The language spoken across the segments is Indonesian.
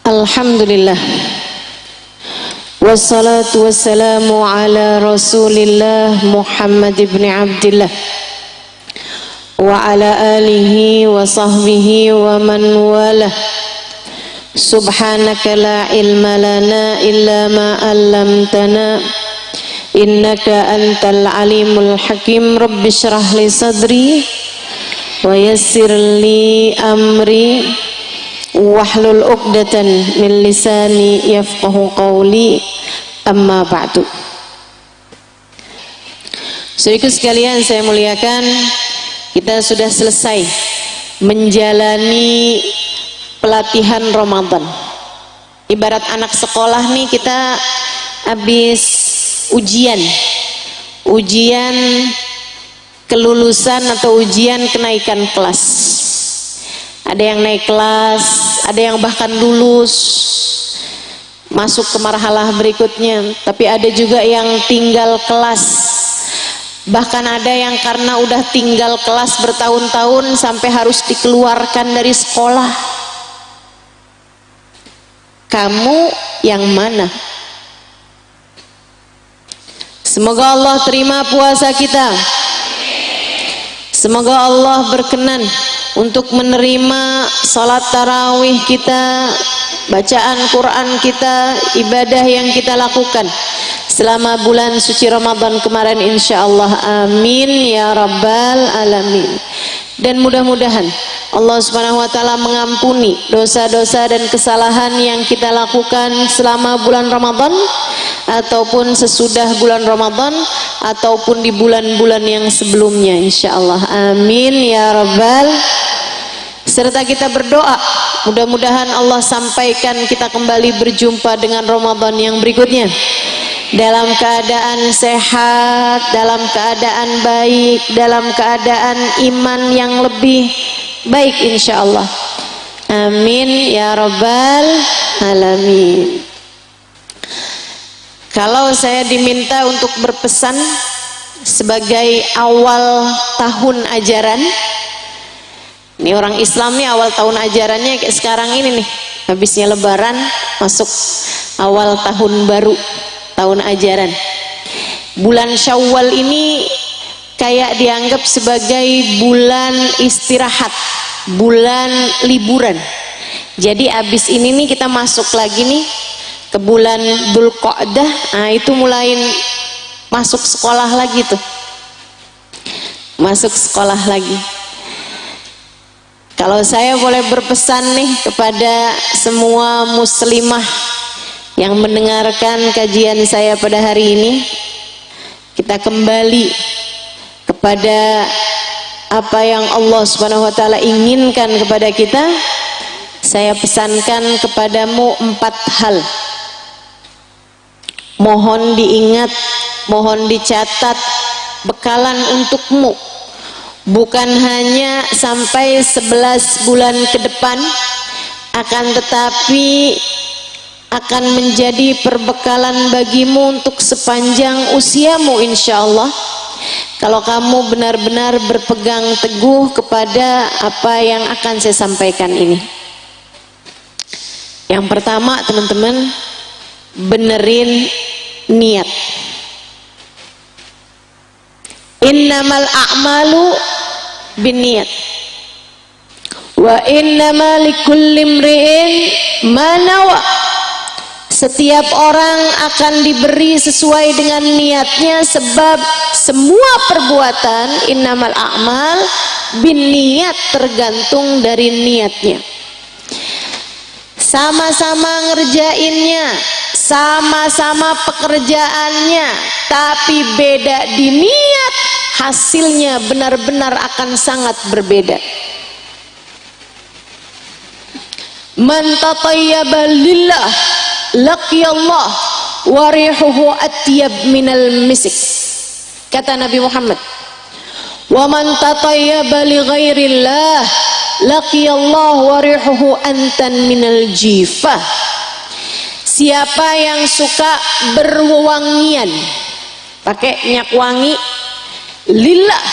Alhamdulillah, wassalatu wassalamu ala rasulillah Muhammad ibn Abdillah wa ala alihi wa sahbihi wa man walah. Subhanaka la ilma lana illa ma 'allamtana innaka antal alimul hakim. Rabbi shrah li sadri wa yassir li amri wahlul 'uqdatan min lisani yafqahu qawli, amma ba'du. Saudaraku sekalian saya muliakan, kita sudah selesai menjalani pelatihan Ramadan. Ibarat anak sekolah nih, kita habis ujian kelulusan atau ujian kenaikan kelas. Ada yang naik kelas, ada yang bahkan lulus masuk ke marhalah berikutnya, tapi ada juga yang tinggal kelas. Bahkan ada yang karena udah tinggal kelas bertahun-tahun sampai harus dikeluarkan dari sekolah. Kamu yang mana? Semoga Allah terima puasa kita. Semoga Allah berkenan untuk menerima salat tarawih kita, bacaan Quran kita, ibadah yang kita lakukan selama bulan suci Ramadan kemarin, insyaallah. Amin ya rabbal alamin. Dan mudah-mudahan Allah subhanahu wa ta'ala mengampuni dosa-dosa dan kesalahan yang kita lakukan selama bulan Ramadan ataupun sesudah bulan Ramadan ataupun di bulan-bulan yang sebelumnya, insyaallah. Amin ya rabbal. Serta kita berdoa mudah-mudahan Allah sampaikan kita kembali berjumpa dengan Ramadan yang berikutnya dalam keadaan sehat, dalam keadaan baik, dalam keadaan iman yang lebih baik, insyaallah. Amin ya rabbal alamin. Kalau saya diminta untuk berpesan sebagai awal tahun ajaran, ini orang Islam nih awal tahun ajarannya kayak sekarang ini nih, habisnya lebaran masuk awal tahun baru, tahun ajaran. Bulan Syawal ini kayak dianggap sebagai bulan istirahat, bulan liburan. Jadi abis ini nih kita masuk lagi nih ke bulan Dzulqa'dah. Nah itu mulai masuk sekolah lagi tuh, masuk sekolah lagi. Kalau saya boleh berpesan nih kepada semua muslimah yang mendengarkan kajian saya pada hari ini, kita kembali kepada apa yang Allah Subhanahu wa ta'ala inginkan kepada kita. Saya pesankan kepadamu 4 hal. Mohon diingat, mohon dicatat, bekalan untukmu, bukan hanya sampai 11 bulan ke depan, akan tetapi akan menjadi perbekalan bagimu untuk sepanjang usiamu, insyaallah. Kalau kamu benar-benar berpegang teguh kepada apa yang akan saya sampaikan ini. Yang pertama, teman-teman, benerin niat. Innamal a'malu binniyat wa innama likulli imri'in ma nawa. Setiap orang akan diberi sesuai dengan niatnya, sebab semua perbuatan innamal a'mal binniyat, tergantung dari niatnya. Sama-sama ngerjainnya, sama-sama pekerjaannya, tapi beda di niat, hasilnya benar-benar akan sangat berbeda. Man tatayyaba lillah laqiyallah wa rihuhu atyab minal misik, kata Nabi Muhammad. Wa man tatayyaba li ghairillah laqiyallah wa rihuhu antan minal jifah. Siapa yang suka berwangian, pakai minyak wangi lillah,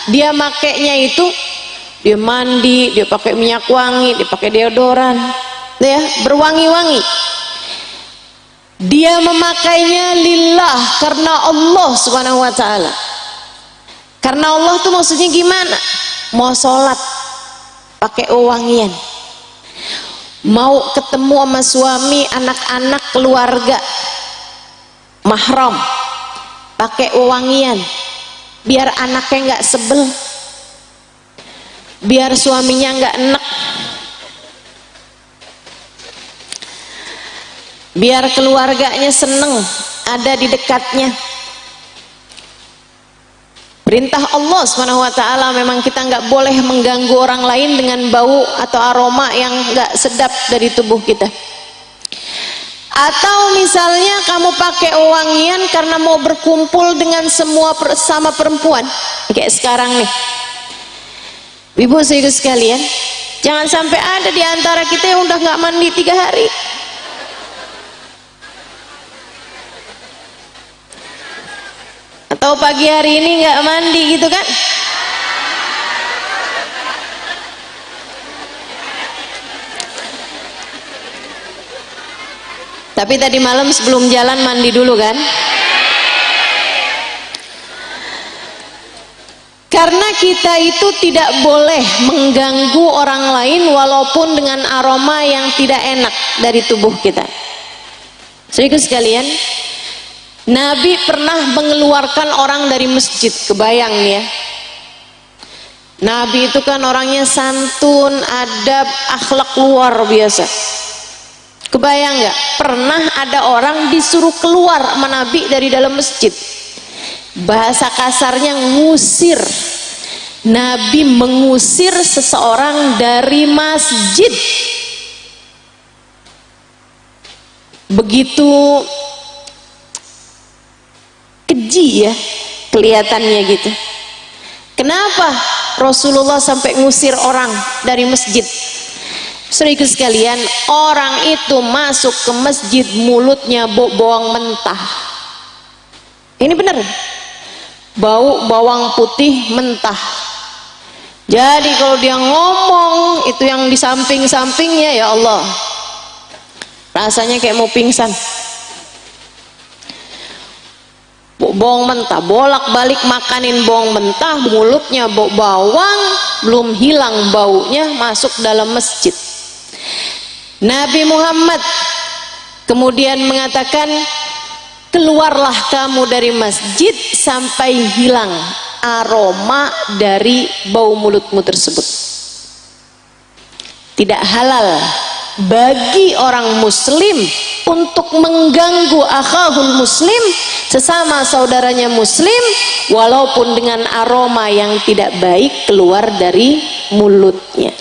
dia makainya itu, dia mandi, dia pakai minyak wangi, dia pakai deodoran, ya, berwangi-wangi. Dia memakainya lillah, karena Allah subhanahu wa ta'ala. Karena Allah tuh maksudnya gimana? Mau sholat pakai wewangian, mau ketemu sama suami, anak-anak, keluarga, mahram, pakai wewangian, biar anaknya nggak sebel, biar suaminya nggak enek, biar keluarganya seneng ada di dekatnya. Perintah Allah Subhanahu wa ta'ala memang kita nggak boleh mengganggu orang lain dengan bau atau aroma yang nggak sedap dari tubuh kita. Atau misalnya kamu pakai wewangian karena mau berkumpul dengan semua sama perempuan, kayak sekarang nih. Ibu saudara sekalian, jangan sampai ada di antara kita yang udah nggak mandi 3 hari. Atau pagi hari ini nggak mandi gitu kan? Tapi tadi malam sebelum jalan mandi dulu kan? Karena kita itu tidak boleh mengganggu orang lain walaupun dengan aroma yang tidak enak dari tubuh kita. Saudara sekalian, Nabi pernah mengeluarkan orang dari masjid. Kebayang ya, Nabi itu kan orangnya santun, adab, akhlak luar biasa. Kebayang nggak? Pernah ada orang disuruh keluar sama Nabi dari dalam masjid. Bahasa kasarnya ngusir. Nabi mengusir seseorang dari masjid. Begitu keji ya kelihatannya gitu. Kenapa Rasulullah sampai ngusir orang dari masjid? Saudara sekalian, orang itu masuk ke masjid mulutnya bau bawang mentah. Ini benar, bau bawang putih mentah. Jadi kalau dia ngomong itu yang di samping-sampingnya, ya Allah, rasanya kayak mau pingsan. Bawang mentah, bolak-balik makanin bawang mentah, mulutnya bau bawang, belum hilang baunya, masuk dalam masjid. Nabi Muhammad kemudian mengatakan, keluarlah kamu dari masjid sampai hilang aroma dari bau mulutmu tersebut. Tidak halal bagi orang muslim untuk mengganggu akhahul muslim, sesama saudaranya muslim, walaupun dengan aroma yang tidak baik keluar dari mulutnya.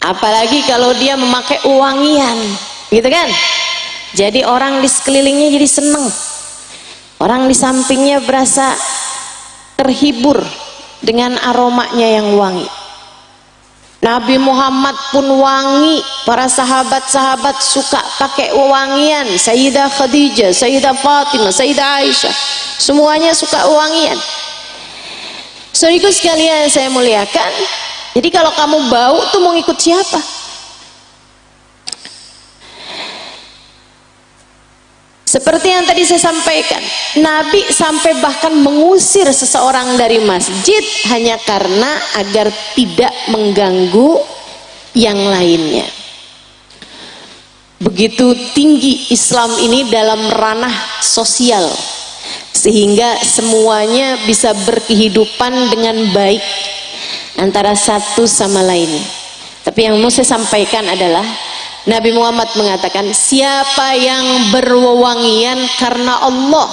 Apalagi kalau dia memakai wangian, gitu kan? Jadi orang di sekelilingnya jadi seneng, orang di sampingnya berasa terhibur dengan aromanya yang wangi. Nabi Muhammad pun wangi, para sahabat-sahabat suka pakai wangian. Sayyidah Khadijah, Sayyidah Fatimah, Sayyidah Aisyah, semuanya suka wangian. Saudaraku sekalian saya muliakan, jadi kalau kamu bau tuh mau ikut siapa? Seperti yang tadi saya sampaikan, Nabi sampai bahkan mengusir seseorang dari masjid hanya karena agar tidak mengganggu yang lainnya. Begitu tinggi Islam ini dalam ranah sosial, sehingga semuanya bisa berkehidupan dengan baik antara satu sama lainnya. Tapi yang mau saya sampaikan adalah Nabi Muhammad mengatakan, siapa yang berwewangian karena Allah,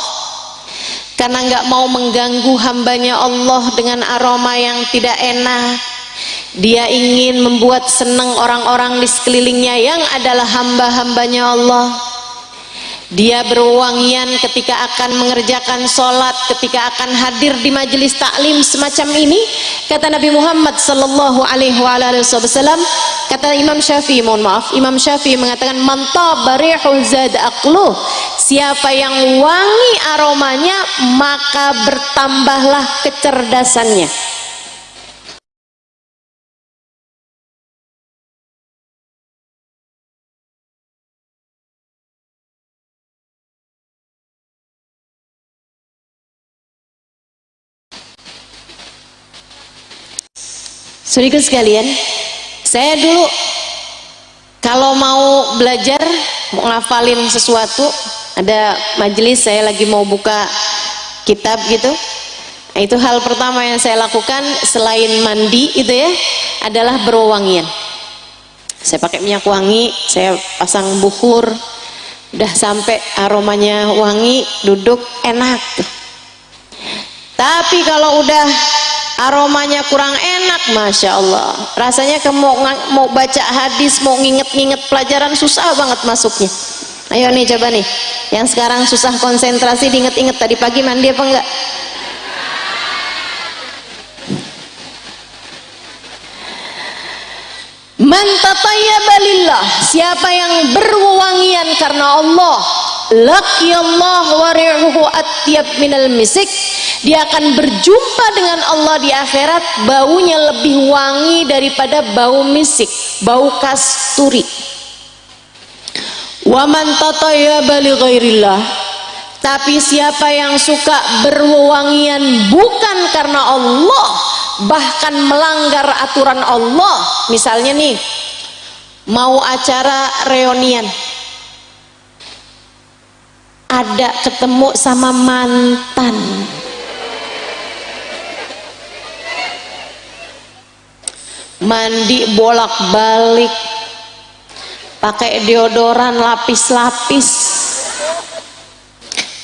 karena nggak mau mengganggu hambanya Allah dengan aroma yang tidak enak, dia ingin membuat senang orang-orang di sekelilingnya yang adalah hamba-hambanya Allah, dia berwangian ketika akan mengerjakan sholat, ketika akan hadir di majelis taklim semacam ini. Kata Nabi Muhammad sallallahu alaihi wasallam, kata Imam Syafi'i, Imam Syafi'i mengatakan, man taba rihul zad aqluh, siapa yang wangi aromanya maka bertambahlah kecerdasannya. Saudaraku sekalian, saya dulu kalau mau belajar, mau ngafalin sesuatu, ada majelis saya lagi mau buka kitab gitu, nah, itu hal pertama yang saya lakukan selain mandi itu ya, adalah berwangian. Saya pakai minyak wangi, saya pasang bukur, udah sampai aromanya wangi, duduk enak tuh. Tapi kalau udah aromanya kurang enak, Masya Allah, rasanya mau baca hadis, mau nginget-nginget pelajaran, susah banget masuknya. Ayo nih, coba nih yang sekarang susah konsentrasi, diinget-inget tadi pagi mandi apa enggak? Man tatayyaba lillah, siapa yang berwangian karena Allah, laqiyallah wa ri'uhu atyab minal misik, dia akan berjumpa dengan Allah di akhirat, baunya lebih wangi daripada bau misik, bau kasturi. Wa man tatayyaba li ghairillah, tapi siapa yang suka berwangian bukan karena Allah, bahkan melanggar aturan Allah, misalnya nih mau acara reunian, ada ketemu sama mantan, mandi bolak-balik, pakai deodoran lapis-lapis,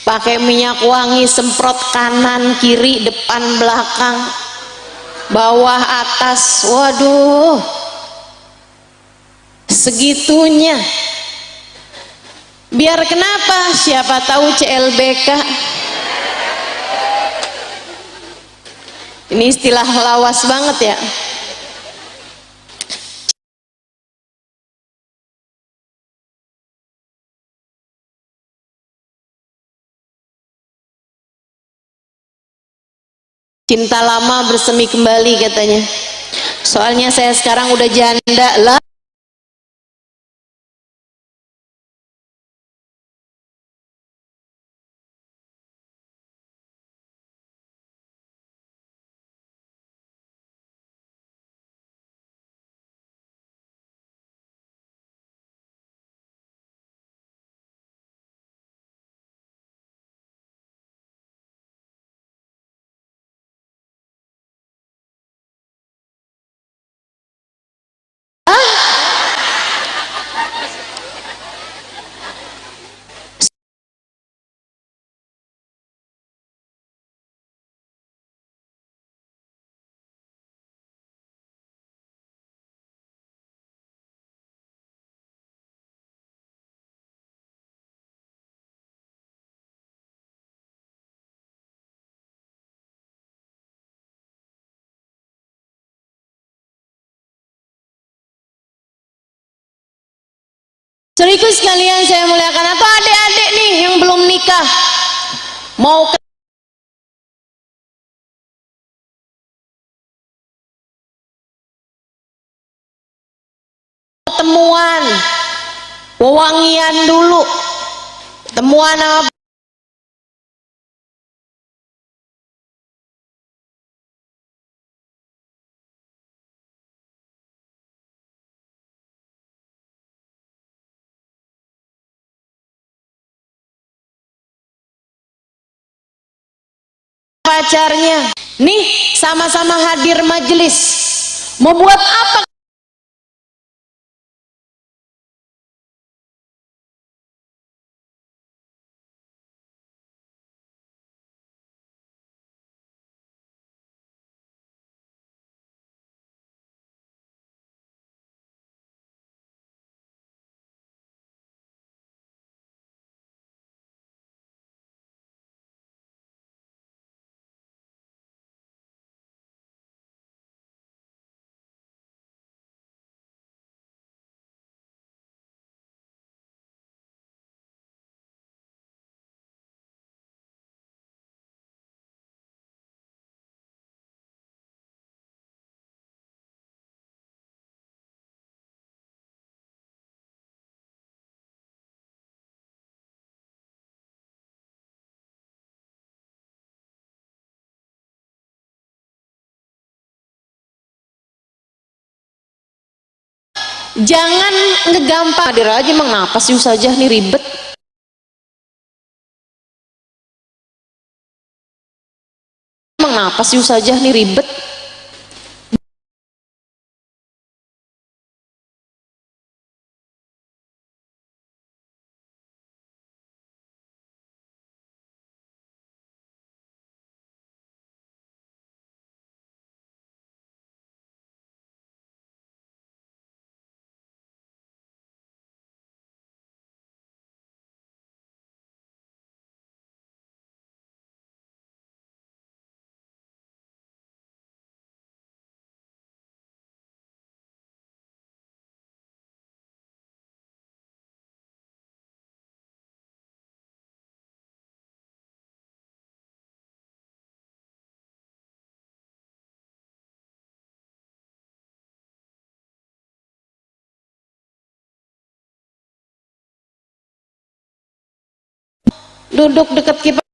pakai minyak wangi semprot kanan kiri depan belakang bawah atas, waduh, segitunya. Biar kenapa? Siapa tahu CLBK. Ini istilah lawas banget ya. Cinta lama bersemi kembali katanya. Soalnya saya sekarang udah janda lah. Saudaraku sekalian saya muliakan, atau adik-adik nih yang belum nikah mau ketemuan, wewangian dulu, temuan apa? Pacarnya nih sama-sama hadir majelis, mau buat apa? Jangan ngegampang. Hadir aja, emang apa sih Ustazah nih ribet. Emang apa sih Ustazah nih ribet. Duduk dekat kipas.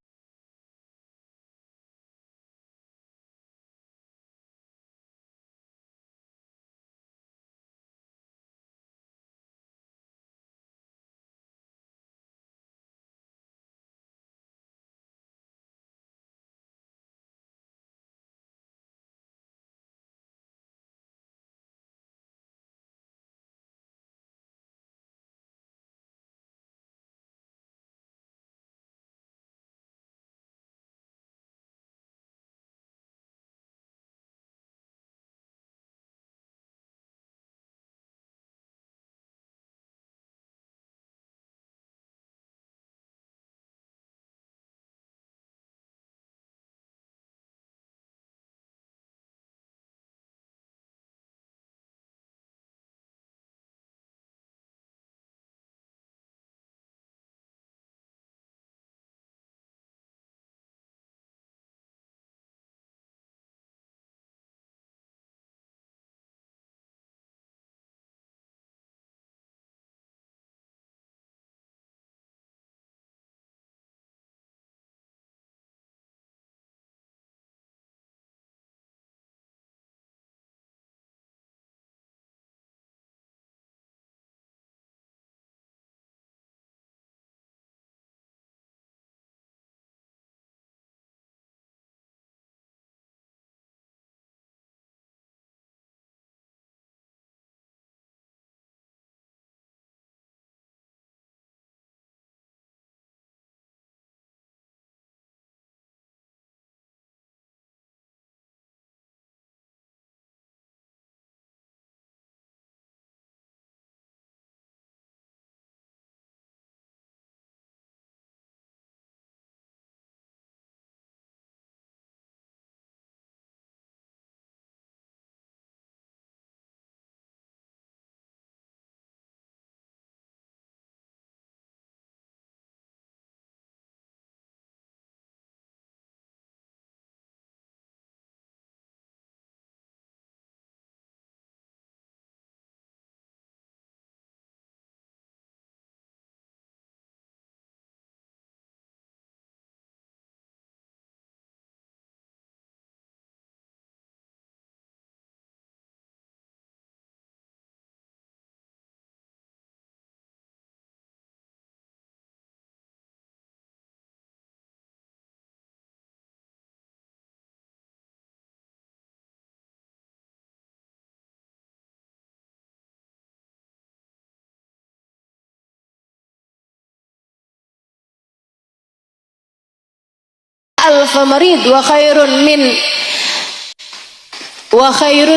Alfa marid wa khairun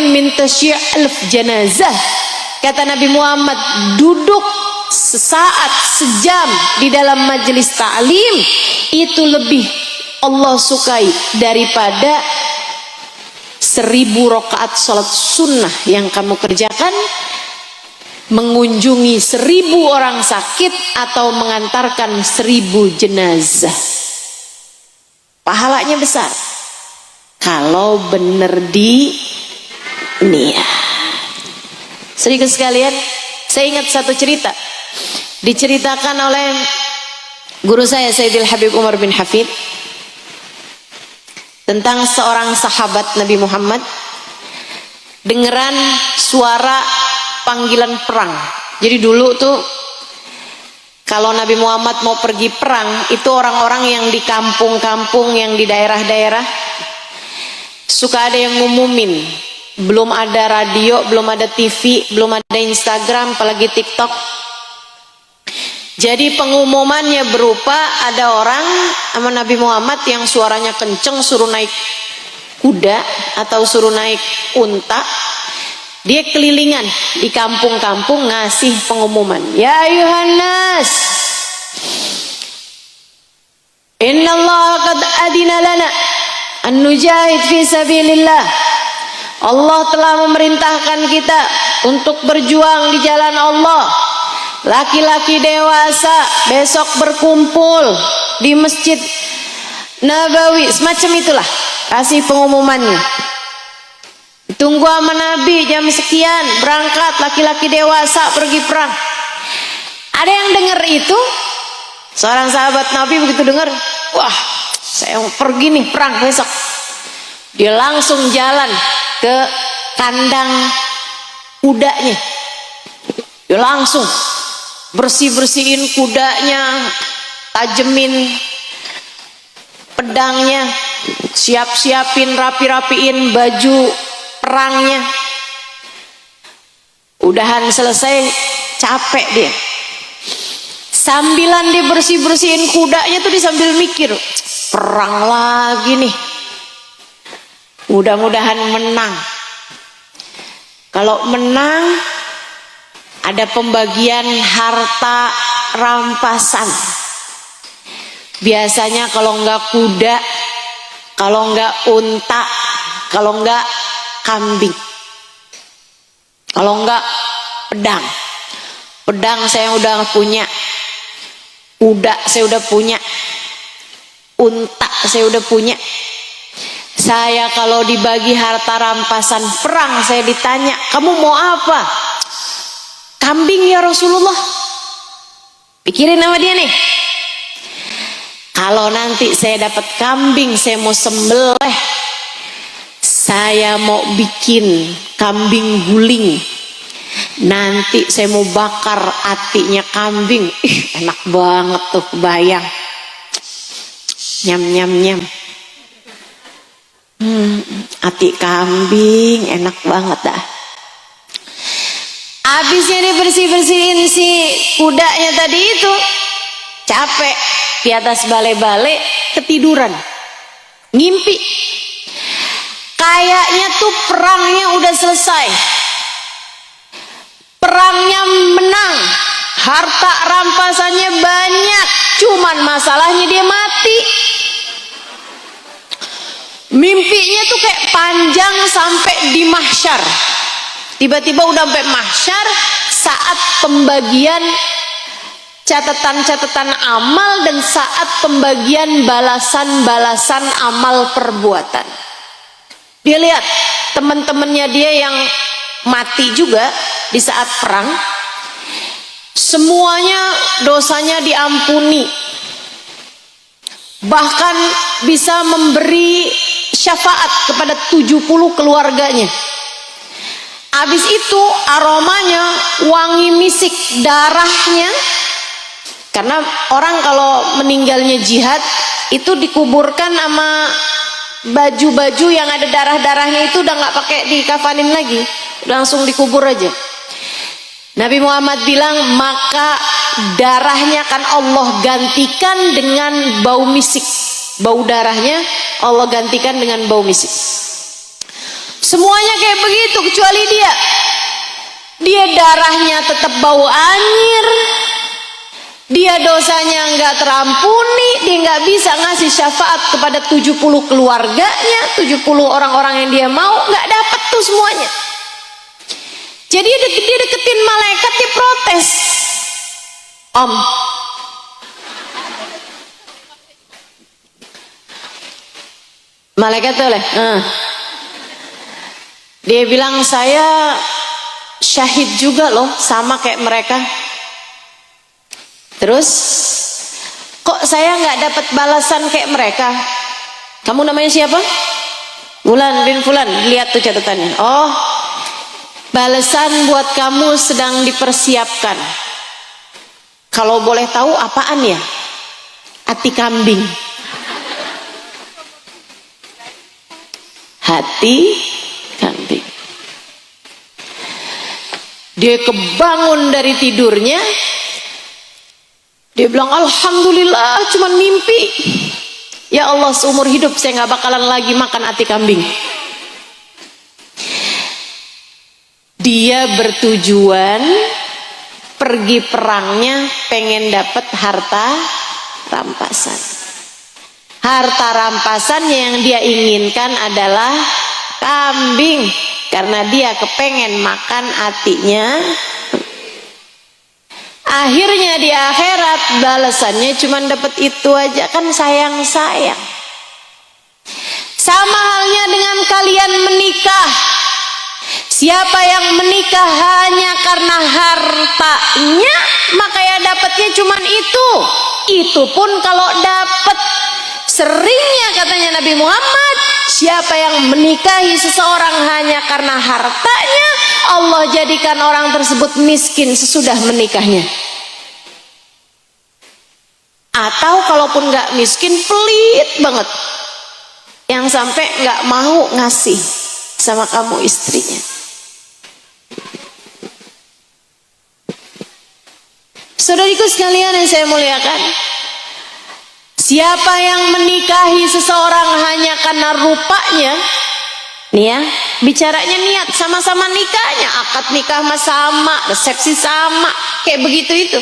min tasyi' alf janazah. Kata Nabi Muhammad, duduk sesaat, sejam di dalam majelis ta'lim itu lebih Allah sukai daripada 1000 rakaat salat sunnah yang kamu kerjakan, mengunjungi 1000 orang sakit, atau mengantarkan 1000 jenazah. Pahalanya besar kalau benar di niat. Sedikit sekalian, saya ingat satu cerita diceritakan oleh guru saya Sayyidil Habib Umar bin Hafid tentang seorang sahabat Nabi Muhammad. Dengeran suara panggilan perang. Jadi dulu tuh kalau Nabi Muhammad mau pergi perang, itu orang-orang yang di kampung-kampung, yang di daerah-daerah, suka ada yang ngumumin. Belum ada radio, belum ada TV, belum ada Instagram, apalagi TikTok. Jadi pengumumannya berupa ada orang sama Nabi Muhammad yang suaranya kenceng, suruh naik kuda atau suruh naik unta. Dia kelilingan di kampung-kampung ngasih pengumuman. Ya ayuhannas, innallaha qad adina lana an nujahid fi sabilillah. Allah telah memerintahkan kita untuk berjuang di jalan Allah. Laki-laki dewasa besok berkumpul di Masjid Nabawi, semacam itulah kasih pengumumannya. Tunggu sama Nabi jam sekian berangkat laki-laki dewasa pergi perang. Ada yang dengar itu, seorang sahabat Nabi begitu dengar, wah saya mau pergi nih perang besok. Dia langsung jalan ke kandang kudanya. Dia langsung bersih-bersihin kudanya, tajemin pedangnya, siap-siapin, rapi-rapiin baju perangnya. Udahan selesai, capek dia. Sambilan dia bersih-bersihin kudanya tuh dia sambil mikir, perang lagi nih. Mudah-mudahan menang. Kalau menang, ada pembagian harta rampasan. Biasanya kalau enggak kuda, kalau enggak unta, kalau enggak kambing, kalau enggak pedang. Pedang saya udah punya, kuda saya udah punya, unta saya udah punya. Saya kalau dibagi harta rampasan perang, saya ditanya, kamu mau apa? Kambing ya Rasulullah. Pikirin sama dia nih, kalau nanti saya dapat kambing, saya mau sembelih, saya mau bikin kambing guling, nanti saya mau bakar hatinya kambing. Enak banget tuh, bayang. Nyam nyam nyam. Hati kambing enak banget dah. Habisnya dia bersih-bersihin si kudanya tadi itu, capek di atas bale-bale, ketiduran, ngimpi. Kayaknya tuh perangnya udah selesai, perangnya menang, harta rampasannya banyak, cuman masalahnya dia mati. Mimpinya tuh kayak panjang sampai di mahsyar. Tiba-tiba udah sampai mahsyar, saat pembagian catatan-catatan amal dan saat pembagian balasan-balasan amal perbuatan. Dia lihat teman-temannya dia yang mati juga di saat perang, semuanya dosanya diampuni, bahkan bisa memberi syafaat kepada 70 keluarganya. Habis itu aromanya wangi misik, darahnya, karena orang kalau meninggalnya jihad itu dikuburkan sama baju-baju yang ada darah-darahnya, itu udah nggak pakai dikafanin lagi, langsung dikubur aja. Nabi Muhammad bilang, maka darahnya akan Allah gantikan dengan bau misik. Bau darahnya Allah gantikan dengan bau misik. Semuanya kayak begitu kecuali dia. Dia darahnya tetap bau anyir, dia dosanya nggak terampuni, dia nggak bisa ngasih syafaat kepada 70 keluarganya, 70 orang-orang yang dia mau, nggak dapat tuh semuanya. Jadi dia deketin malaikat, dia protes. Om, malaikat tuh dia bilang, saya syahid juga loh, sama kayak mereka. Terus kok saya nggak dapat balasan kayak mereka? Kamu namanya siapa? Fulan bin Fulan. Lihat tuh catatannya. Oh, balasan buat kamu sedang dipersiapkan. Kalau boleh tahu apaan ya? Hati kambing. Hati kambing. Dia kebangun dari tidurnya, dia bilang alhamdulillah cuman mimpi. Ya Allah, seumur hidup saya nggak bakalan lagi makan hati kambing. Dia bertujuan pergi perangnya pengen dapat harta rampasan. Harta rampasan yang dia inginkan adalah kambing, karena dia kepengen makan hatinya. Akhirnya di akhirat balasannya cuma dapat itu aja, kan sayang-sayang. Sama halnya dengan kalian menikah. Siapa yang menikah hanya karena hartanya, maka ya dapatnya cuma itu. Itu pun kalau dapat. Seringnya katanya Nabi Muhammad, siapa yang menikahi seseorang hanya karena hartanya, Allah jadikan orang tersebut miskin sesudah menikahnya. Atau kalaupun gak miskin, pelit banget, yang sampai gak mau ngasih sama kamu istrinya. Saudariku sekalian yang saya muliakan, siapa yang menikahi seseorang hanya karena rupanya, nih ya, bicaranya niat, sama-sama nikahnya, akad nikah mah sama, resepsi sama, kayak begitu itu.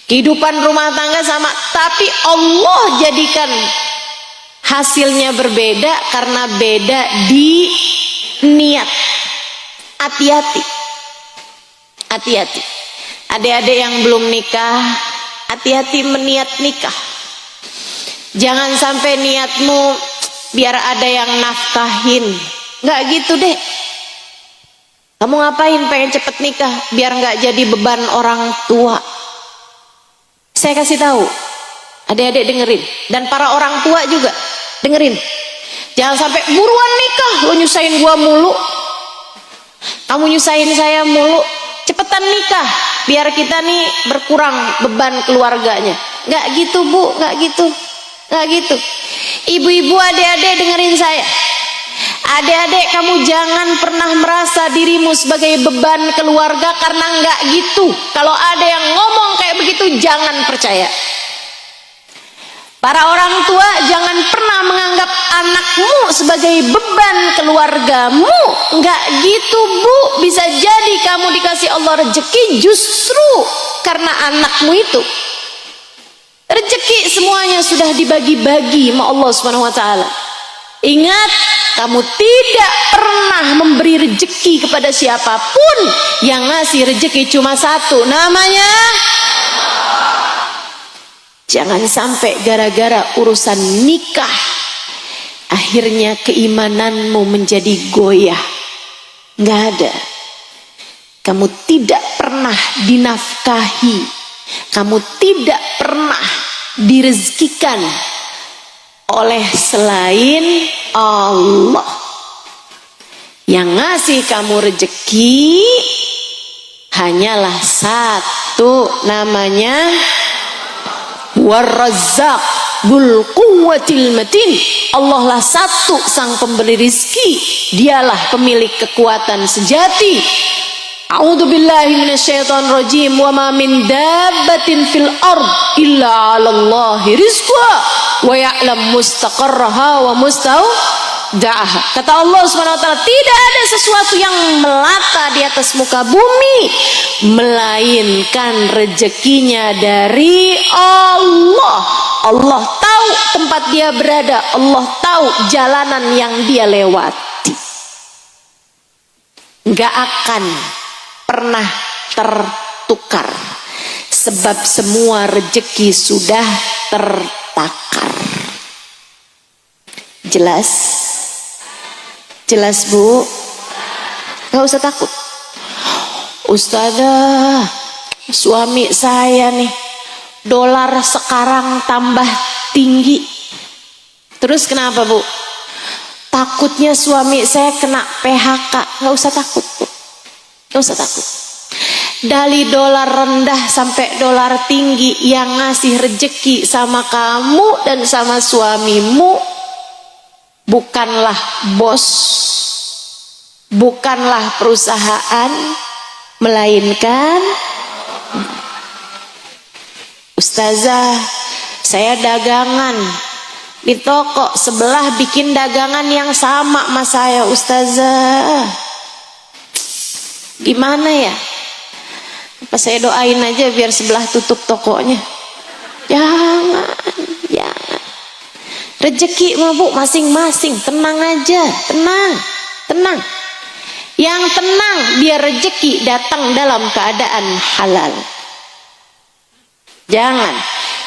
Kehidupan rumah tangga sama, tapi Allah jadikan hasilnya berbeda karena beda di niat. Hati-hati. Hati-hati. Adik-adik yang belum nikah, hati-hati meniat nikah. Jangan sampai niatmu biar ada yang nafkahin. Nggak gitu deh. Kamu ngapain pengen cepet nikah? Biar nggak jadi beban orang tua. Saya kasih tahu, adik-adik dengerin, dan para orang tua juga dengerin. Jangan sampai buruan nikah, lo nyusahin gua mulu, kamu nyusahin saya mulu. Cepetan nikah, biar kita nih berkurang beban keluarganya. Nggak gitu bu, nggak gitu, nggak gitu. Ibu-ibu, adik-adik dengerin saya. Adik-adik, kamu jangan pernah merasa dirimu sebagai beban keluarga, karena nggak gitu. Kalau ada yang ngomong kayak begitu, jangan percaya. Para orang tua jangan pernah menganggap anakmu sebagai beban keluargamu. Nggak gitu bu. Bisa jadi kamu dikasih Allah rezeki justru karena anakmu itu. Rezeki semuanya sudah dibagi-bagi sama Allah Subhanahu wa taala. Ingat, kamu tidak pernah memberi rezeki kepada siapapun. Yang ngasih rezeki cuma satu, namanya. Jangan sampai gara-gara urusan nikah akhirnya keimananmu menjadi goyah. Nggak ada. Kamu tidak pernah dinafkahi, kamu tidak pernah direzekikan oleh selain Allah. Yang ngasih kamu rezeki hanyalah satu, namanya War-Razzaq Dzul Quwwatil Matin. Allah lah satu sang pemberi rizki, dialah pemilik kekuatan sejati. A'udzubillahi minasyaitonir rajim. Wa ma min dabbatin fil ard illa 'alallahi rizquha wa ya'lam mustaqarraha wa mustaudaha. Kata Allah Subhanahu wa taala, tidak ada sesuatu yang melata di atas muka bumi melainkan rezekinya dari Allah. Allah tahu tempat dia berada, Allah tahu jalanan yang dia lewati. Nggak akan pernah tertukar, sebab semua rezeki sudah tertakar. Jelas? Jelas bu? Gak usah takut. Ustazah, suami saya nih dolar sekarang tambah tinggi. Terus kenapa bu? Takutnya suami saya kena PHK. Gak usah takut bu. Gak usah takut. Dari dolar rendah sampai dolar tinggi, yang ngasih rejeki sama kamu dan sama suamimu bukanlah bos, bukanlah perusahaan, melainkan Ustazah, saya dagangan di toko sebelah, bikin dagangan yang sama sama saya. Ustazah, gimana ya? Apa saya doain aja biar sebelah tutup tokonya? Jangan, jangan. Rezeki mah Bu masing-masing, tenang aja, tenang. Yang tenang biar rezeki datang dalam keadaan halal.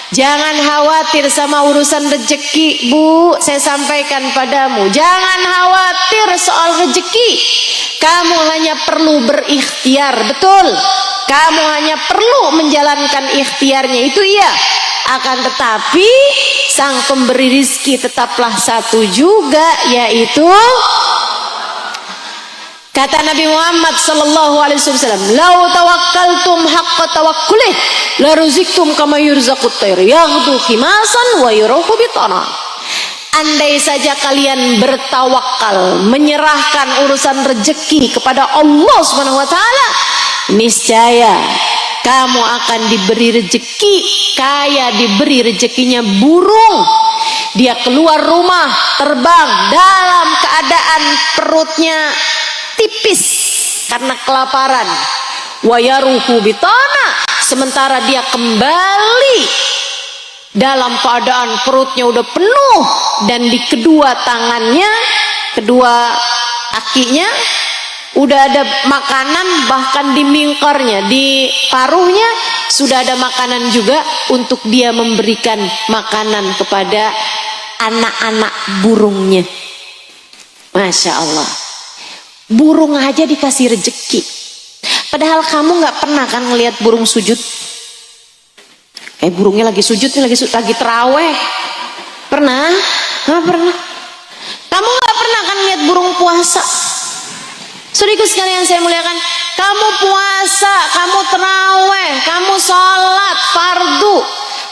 Jangan khawatir sama urusan rezeki, Bu. Saya sampaikan padamu, jangan khawatir soal rezeki. Kamu hanya perlu berikhtiar, betul. Kamu hanya perlu menjalankan ikhtiarnya, itu iya. Akan tetapi sang pemberi rizki tetaplah satu juga, yaitu kata Nabi Muhammad sallallahu alaihi wasallam, "Lau tawakkaltum haqqa tawakkulih, la ruziktum kama yurzaqut tayr, yaghdu khimasan wa yuruhu bitana." Andai saja kalian bertawakal, menyerahkan urusan rezeki kepada Allah Subhanahu wa taala, niscaya kamu akan diberi rezeki kayak diberi rezekinya burung. Dia keluar rumah terbang dalam keadaan perutnya tipis karena kelaparan. Wayaruhu bitana, sementara dia kembali dalam keadaan perutnya udah penuh, dan di kedua tangannya, kedua kakinya udah ada makanan, bahkan di mingkarnya, di paruhnya sudah ada makanan juga untuk dia memberikan makanan kepada anak-anak burungnya. Masya Allah, burung aja dikasih rezeki. Padahal kamu nggak pernah kan ngelihat burung sujud? Burungnya lagi sujud nih, lagi teraweh. Pernah? Nggak pernah. Kamu nggak pernah kan lihat burung puasa? Saudaraku sekalian saya muliakan, kamu puasa, kamu teraweh, kamu sholat fardu,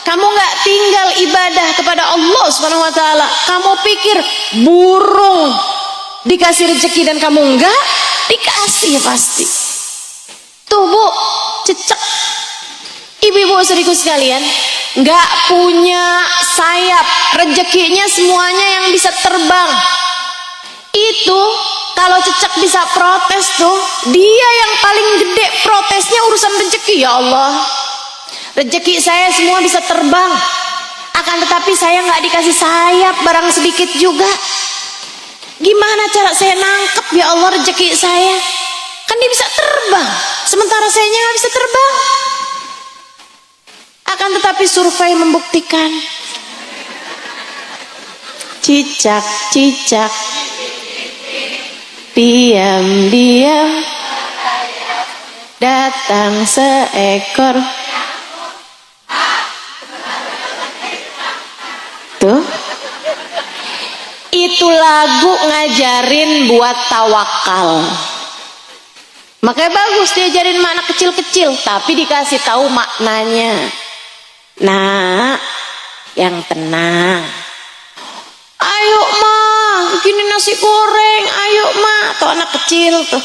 kamu nggak tinggal ibadah kepada Allah Subhanahu wa taala. Kamu pikir burung dikasih rezeki dan kamu enggak? Dikasih pasti. Tuh Bu, cecek. Ibu-ibu saudaraku sekalian, nggak punya sayap, rezekinya semuanya yang bisa terbang. Itu kalau cecek bisa protes tuh, dia yang paling gede protesnya urusan rezeki. Ya Allah, rezeki saya semua bisa terbang, akan tetapi saya nggak dikasih sayap barang sedikit juga. Gimana cara saya nangkep ya Allah rezeki saya? Kan dia bisa terbang, sementara saya nggak bisa terbang. Akan tetapi survei membuktikan, cicak-cicak diam-diam datang seekor. Tuh, itu lagu ngajarin buat tawakal. Makanya bagus diajarin sama anak kecil-kecil, tapi dikasih tahu maknanya. Nah, yang tenang. Ayo Ma, gini nasi goreng, ayo Ma. Tuh anak kecil tuh,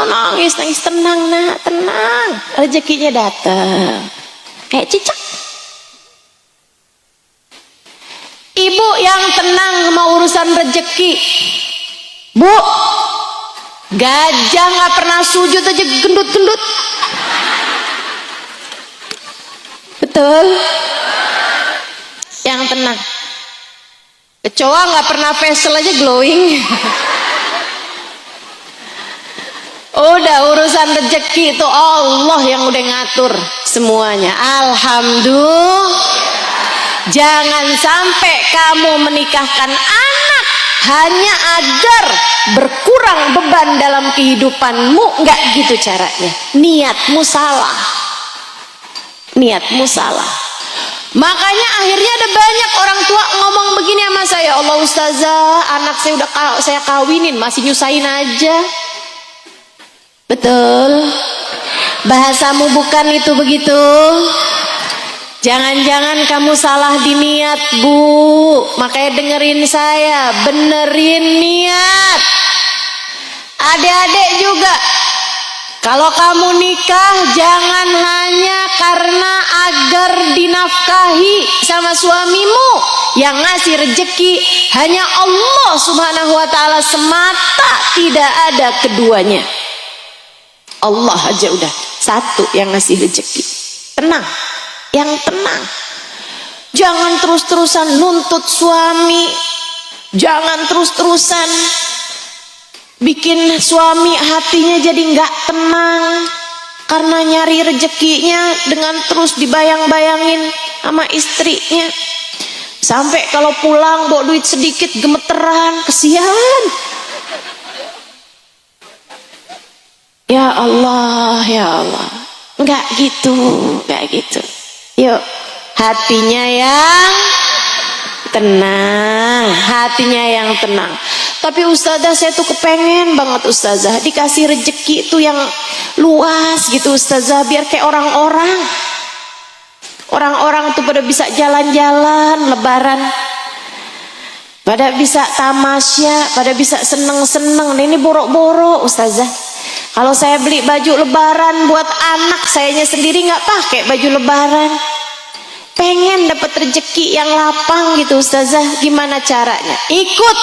nangis tenang nak, tenang, rezekinya datang kayak cicak. Ibu yang tenang sama urusan rezeki, Bu. Gajah nggak pernah sujud aja gendut-gendut, betul? Yang tenang. Kecoa nggak pernah facial aja glowing. Udah urusan rezeki itu Allah yang udah ngatur semuanya. Alhamdulillah. Jangan sampai kamu menikahkan anak hanya agar berkurang beban dalam kehidupanmu. Nggak gitu caranya. Niatmu salah. Niatmu salah. Makanya akhirnya ada banyak orang tua ngomong begini sama saya, Allah Ustazah, anak saya udah saya kawinin masih nyusahin aja. Betul? Bahasamu bukan itu begitu? Jangan-jangan kamu salah di niat, Bu. Makanya dengerin saya, benerin niat. Adik-adik juga, kalau kamu nikah jangan hanya karena agar dinafkahi sama suamimu. Yang ngasih rezeki hanya Allah Subhanahu wa ta'ala semata, tidak ada keduanya. Allah aja udah satu yang ngasih rezeki. Tenang, yang tenang. Jangan terus-terusan nuntut suami. Jangan terus-terusan bikin suami hatinya jadi nggak tenang karena nyari rezekinya dengan terus dibayang-bayangin sama istrinya. Sampai kalau pulang bawa duit sedikit gemeteran, kesian. Ya Allah, ya Allah. Enggak gitu, enggak gitu. Yuk, hatinya yang tenang, hatinya yang tenang. Tapi ustazah, saya tuh kepengen banget ustazah dikasih rezeki itu yang luas gitu ustazah, biar kayak orang-orang. Orang-orang tuh pada bisa jalan-jalan lebaran, pada bisa tamasya, pada bisa seneng-seneng. Ini borok-borok ustazah. Kalau saya beli baju lebaran buat anak sayanya sendiri nggak pakai baju lebaran. Pengen dapat rezeki yang lapang gitu ustazah. Gimana caranya? Ikut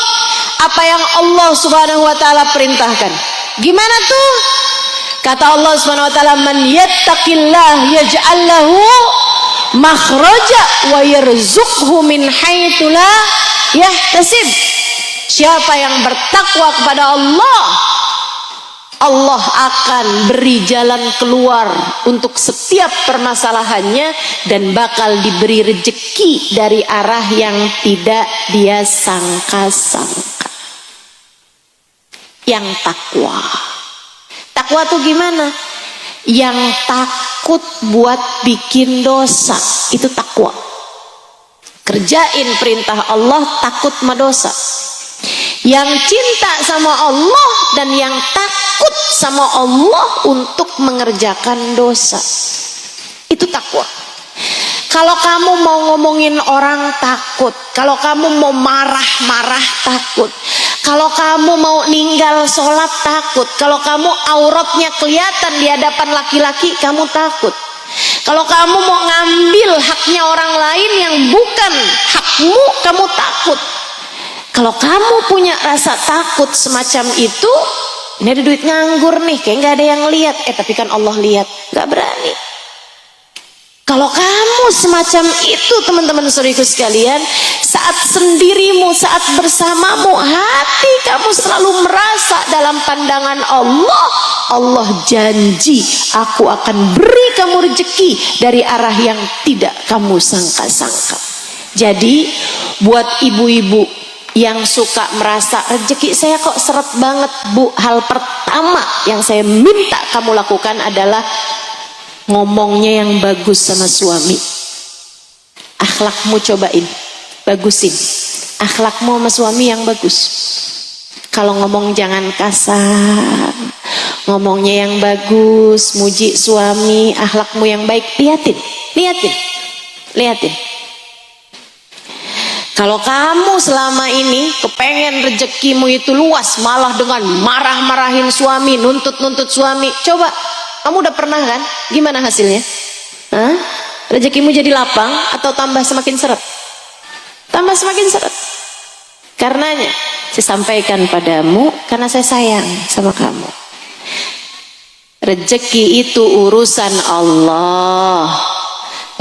apa yang Allah Subhanahu wa ta'ala perintahkan. Gimana tuh? Kata Allah Subhanahu wa ta'ala, man yattaqillah yaj'al lahu makhraja wa yarzuqhu min haitsu la yahtasib. Siapa yang bertakwa kepada Allah, Allah akan beri jalan keluar untuk setiap permasalahannya dan bakal diberi rezeki dari arah yang tidak dia sangka-sangka. Yang takwa. Takwa tuh gimana? Yang takut buat bikin dosa, itu takwa. Kerjain perintah Allah, takut sama dosa. Yang cinta sama Allah dan yang takut sama Allah untuk mengerjakan dosa, itu takwa. Kalau kamu mau ngomongin orang takut, kalau kamu mau marah-marah takut, kalau kamu mau ninggal sholat takut, kalau kamu auratnya kelihatan di hadapan laki-laki kamu takut, kalau kamu mau ngambil haknya orang lain yang bukan hakmu kamu takut. Kalau kamu punya rasa takut semacam itu, ini ada duit nganggur nih, kayak nggak ada yang lihat. Tapi kan Allah lihat, nggak berani. Kalau kamu semacam itu teman-teman saudariku sekalian, saat sendirimu, saat bersamamu, hati kamu selalu merasa dalam pandangan Allah, Allah janji aku akan beri kamu rezeki dari arah yang tidak kamu sangka-sangka. Jadi buat ibu-ibu yang suka merasa rezeki saya kok seret banget Bu, hal pertama yang saya minta kamu lakukan adalah ngomongnya yang bagus sama suami. Akhlakmu cobain, bagusin akhlakmu sama suami yang bagus. Kalau ngomong jangan kasar, ngomongnya yang bagus, muji suami, akhlakmu yang baik. Liatin. Kalau kamu selama ini kepengen rezekimu itu luas, malah dengan marah-marahin suami, nuntut suami, coba kamu udah pernah kan? Gimana hasilnya? Hah? Rezekimu jadi lapang atau tambah semakin seret? Tambah semakin seret. Karenanya saya sampaikan padamu karena saya sayang sama kamu. Rezeki itu urusan Allah.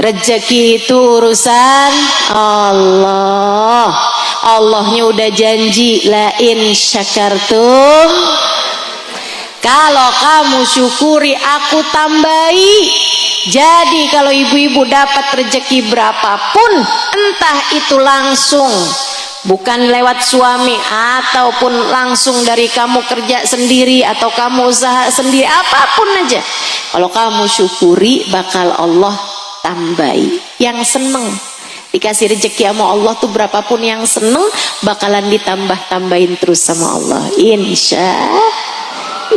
Rezeki itu urusan Allah. Allahnya udah janji, la in syakartum, kalau kamu syukuri aku tambahi. Jadi kalau ibu-ibu dapat rezeki berapapun, entah itu langsung bukan lewat suami ataupun langsung dari kamu kerja sendiri atau kamu usaha sendiri, apapun aja, kalau kamu syukuri bakal Allah tambahi. Yang seneng dikasih rezeki sama Allah tuh berapapun yang seneng bakalan ditambah-tambahin terus sama Allah, insya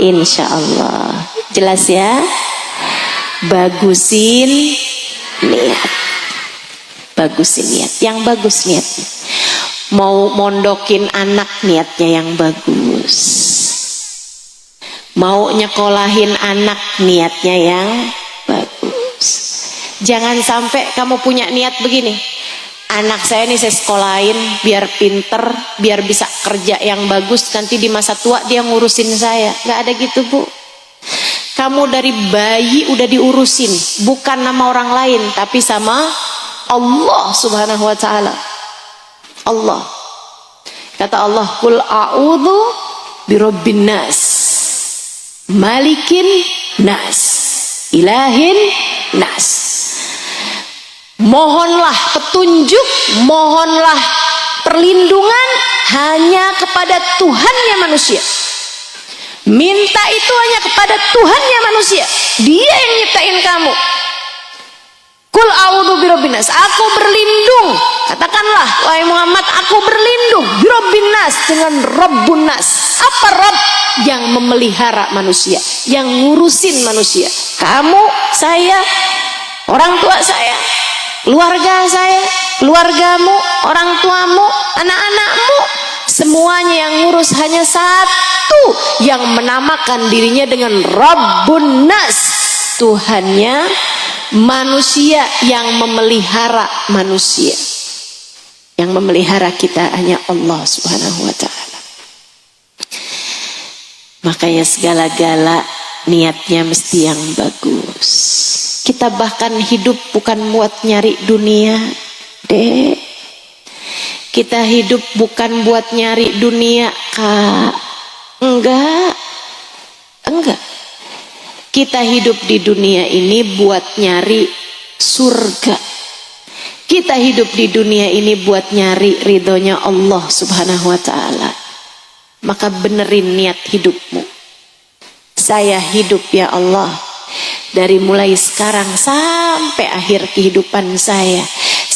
Insya Allah. Jelas ya? Bagusin niat. Bagusin niat. Yang bagus niatnya. Mau mondokin anak niatnya yang bagus. Mau nyekolahin anak niatnya yang bagus. Jangan sampai kamu punya niat begini. Anak saya nih saya sekolahin biar pinter, biar bisa kerja yang bagus. Nanti di masa tua dia ngurusin saya. Gak ada gitu Bu. Kamu dari bayi udah diurusin. Bukan nama orang lain, tapi sama Allah subhanahu wa ta'ala. Allah. Kata Allah, Qul a'udhu birabbin nas, malikin nas, ilahin nas. Mohonlah petunjuk, mohonlah perlindungan hanya kepada Tuhannya manusia. Minta itu hanya kepada Tuhannya manusia. Dia yang nyiptain kamu. Qul a'udzu birabbin nas. Aku berlindung. Katakanlah wahai Muhammad, aku berlindung birabbin nas, dengan Rabbun nas. Apa Rabb? Yang memelihara manusia, yang ngurusin manusia. Kamu, saya, orang tua saya, keluarga saya, keluargamu, orang tuamu, anak-anakmu, semuanya yang ngurus hanya satu, yang menamakan dirinya dengan Rabbun nas, Tuhannya manusia, yang memelihara manusia. Yang memelihara kita hanya Allah subhanahu wa ta'ala. Makanya segala-gala niatnya mesti yang bagus. Kita bahkan hidup bukan buat nyari dunia, Dek. Kita hidup bukan buat nyari dunia, Kak. Enggak. Kita hidup di dunia ini buat nyari surga. Kita hidup di dunia ini buat nyari ridhonya Allah subhanahu wa ta'ala. Maka benerin niat hidupmu. Saya hidup ya Allah, dari mulai sekarang sampai akhir kehidupan saya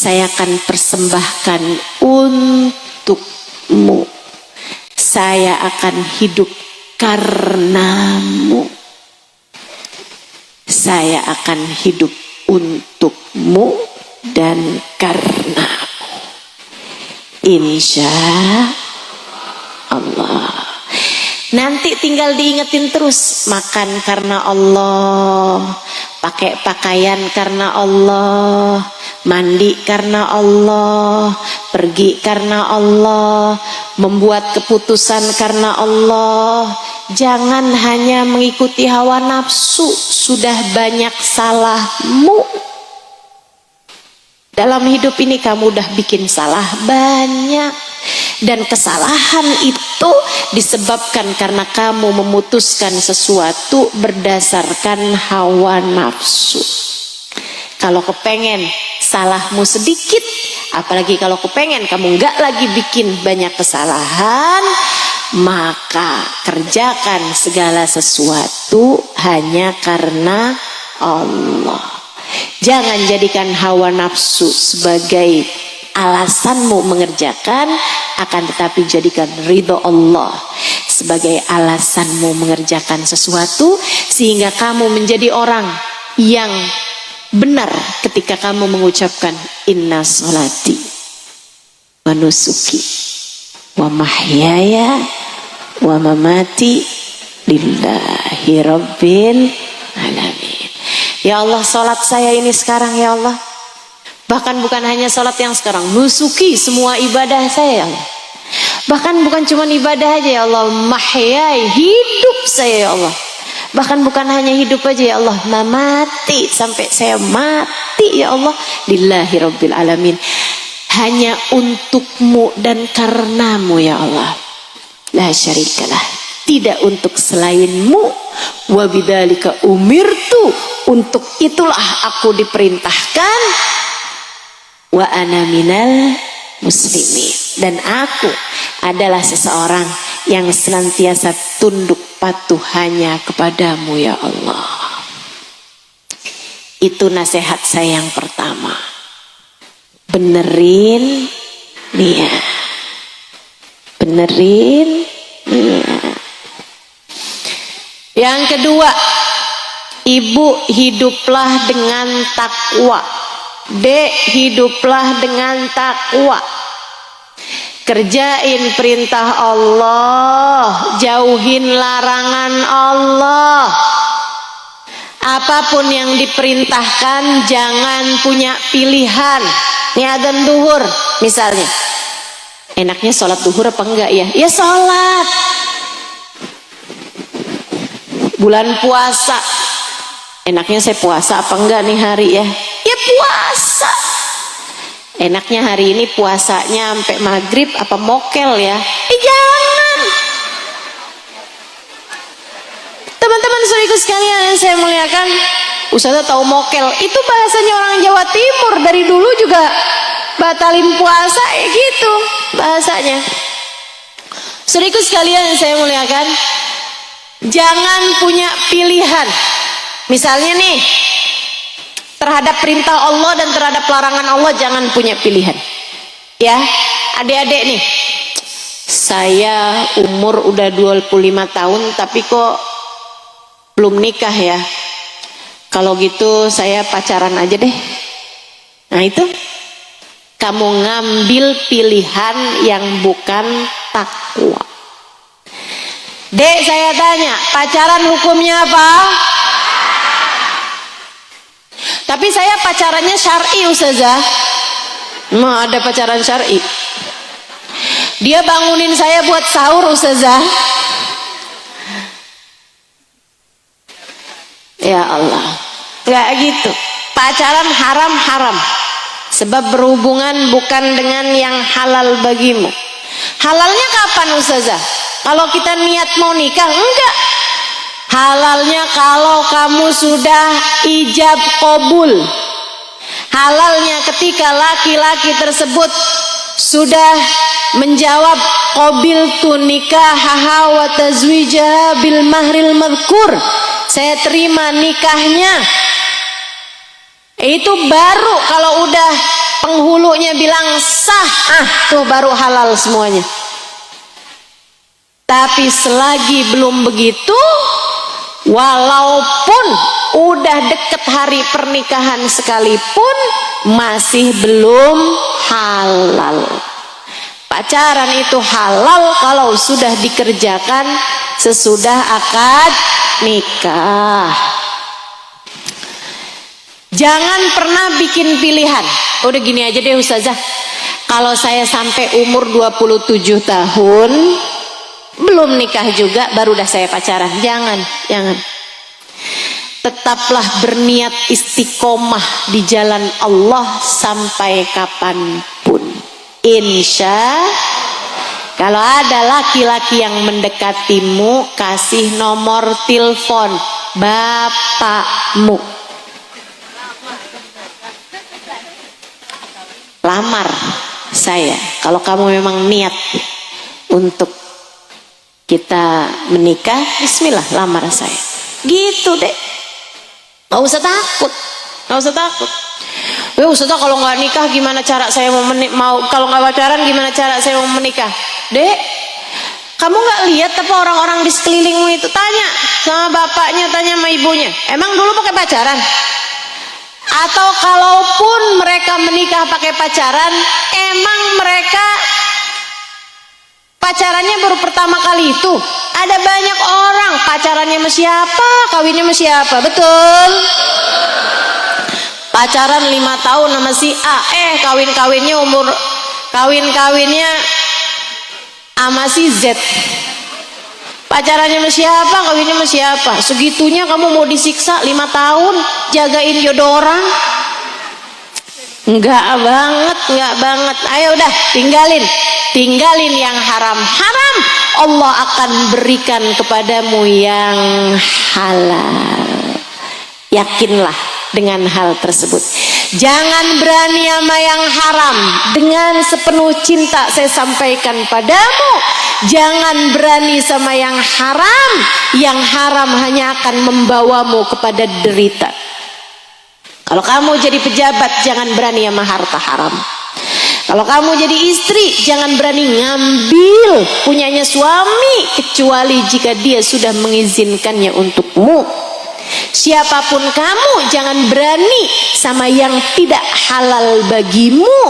akan persembahkan untukmu. Saya akan hidup karenamu. Saya akan hidup untukmu dan karenamu. Insya Allah. Nanti tinggal diingetin terus. Makan karena Allah, pakai pakaian karena Allah, mandi karena Allah, pergi karena Allah, membuat keputusan karena Allah. Jangan hanya mengikuti hawa nafsu. Sudah banyak salahmu. Dalam hidup ini kamu udah bikin salah banyak. Dan kesalahan itu disebabkan karena kamu memutuskan sesuatu berdasarkan hawa nafsu. Kalau kepengen salahmu sedikit, apalagi kalau kepengen kamu nggak lagi bikin banyak kesalahan, maka kerjakan segala sesuatu hanya karena Allah. Jangan jadikan hawa nafsu sebagai alasanmu mengerjakan, akan tetapi jadikan ridho Allah sebagai alasanmu mengerjakan sesuatu, sehingga kamu menjadi orang yang benar ketika kamu mengucapkan inna sholati wa nusuki wa mahyaya wa mamati lillahi rabbil alamin. Ya Allah, sholat saya ini sekarang ya Allah, bahkan bukan hanya sholat yang sekarang, nusuki semua ibadah saya ya Allah. Bahkan bukan cuma ibadah aja ya Allah, mahyai, hidup saya ya Allah. Bahkan bukan hanya hidup aja ya Allah, mati sampai saya mati ya Allah, lillahi rabbil alamin. Hanya untukmu dan karenamu ya Allah. La syarikalah, tidak untuk selainmu. Wa bidzalika umirtu, untuk itulah aku diperintahkan. Wa ana minal muslimin, dan aku adalah seseorang yang senantiasa tunduk patuh hanya kepadamu ya Allah. Itu nasihat saya yang pertama. Benerin niat. Benerin niat. Yang kedua, ibu hiduplah dengan takwa. Dek, hiduplah dengan takwa. Kerjain perintah Allah, jauhin larangan Allah. Apapun yang diperintahkan jangan punya pilihan. Ini adzan duhur misalnya, enaknya sholat duhur apa enggak ya? Ya sholat. Bulan puasa, enaknya saya puasa apa enggak nih hari ya? Ya puasa. Enaknya hari ini puasanya sampai maghrib apa mokel ya? Jangan. Teman-teman saudaraku sekalian yang saya muliakan, Ustazah tahu mokel itu bahasanya orang Jawa Timur, dari dulu juga batalin puasa gitu bahasanya. Saudaraku sekalian yang saya muliakan, jangan punya pilihan. Misalnya nih, terhadap perintah Allah dan terhadap larangan Allah jangan punya pilihan. Ya, adik-adik nih, saya umur udah 25 tahun tapi kok belum nikah ya. Kalau gitu saya pacaran aja deh. Nah itu, kamu ngambil pilihan yang bukan takwa. Dek, saya tanya, pacaran hukumnya apa? Tapi saya pacarannya syar'i Ustazah. Ada pacaran syar'i. Dia bangunin saya buat sahur Ustazah. Ya Allah, gak gitu. Pacaran haram-haram, sebab berhubungan bukan dengan yang halal bagimu. Halalnya kapan Ustazah? Kalau kita niat mau nikah? Enggak. Halalnya kalau kamu sudah ijab qabul. Halalnya ketika laki-laki tersebut sudah menjawab qabiltu nikahaha wa tazwijaha bil mahril madhkur, saya terima nikahnya. Itu baru kalau udah penghulunya bilang sah, tuh baru halal semuanya. Tapi selagi belum begitu, walaupun udah deket hari pernikahan sekalipun, masih belum halal. Pacaran itu halal kalau sudah dikerjakan sesudah akad nikah. Jangan pernah bikin pilihan. Udah gini aja deh Ustazah, kalau saya sampai umur 27 tahun belum nikah juga baru dah saya pacaran. Jangan. Tetaplah berniat istiqomah di jalan Allah sampai kapanpun. Kalau ada laki-laki yang mendekatimu, kasih nomor telepon bapakmu, lamar saya. Kalau kamu memang niat untuk kita menikah, bismillah, lamar saya. Gitu deh. Gak usah takut. Ya Ustazah, kalau nggak nikah gimana cara saya kalau nggak pacaran gimana cara saya mau menikah? Dek, kamu nggak lihat apa orang-orang di sekelilingmu itu? Tanya sama bapaknya, tanya sama ibunya, emang dulu pakai pacaran? Atau kalaupun mereka menikah pakai pacaran, emang mereka pacarannya baru pertama kali itu? Ada banyak orang pacarannya sama siapa, kawinnya sama siapa, betul? Pacaran 5 tahun sama si A, kawinnya sama si Z. Pacarannya sama siapa, kawinnya sama siapa? Segitunya kamu mau disiksa 5 tahun jagain jodoh orang? Enggak banget. Ayo udah, tinggalin yang haram-haram. Allah akan berikan kepadamu yang halal. Yakinlah dengan hal tersebut. Jangan berani sama yang haram. Dengan sepenuh cinta saya sampaikan padamu, jangan berani sama yang haram. Yang haram hanya akan membawamu kepada derita. Kalau kamu jadi pejabat, jangan berani sama harta haram. Kalau kamu jadi istri, jangan berani ngambil punyanya suami kecuali jika dia sudah mengizinkannya untukmu. Siapapun kamu, jangan berani sama yang tidak halal bagimu.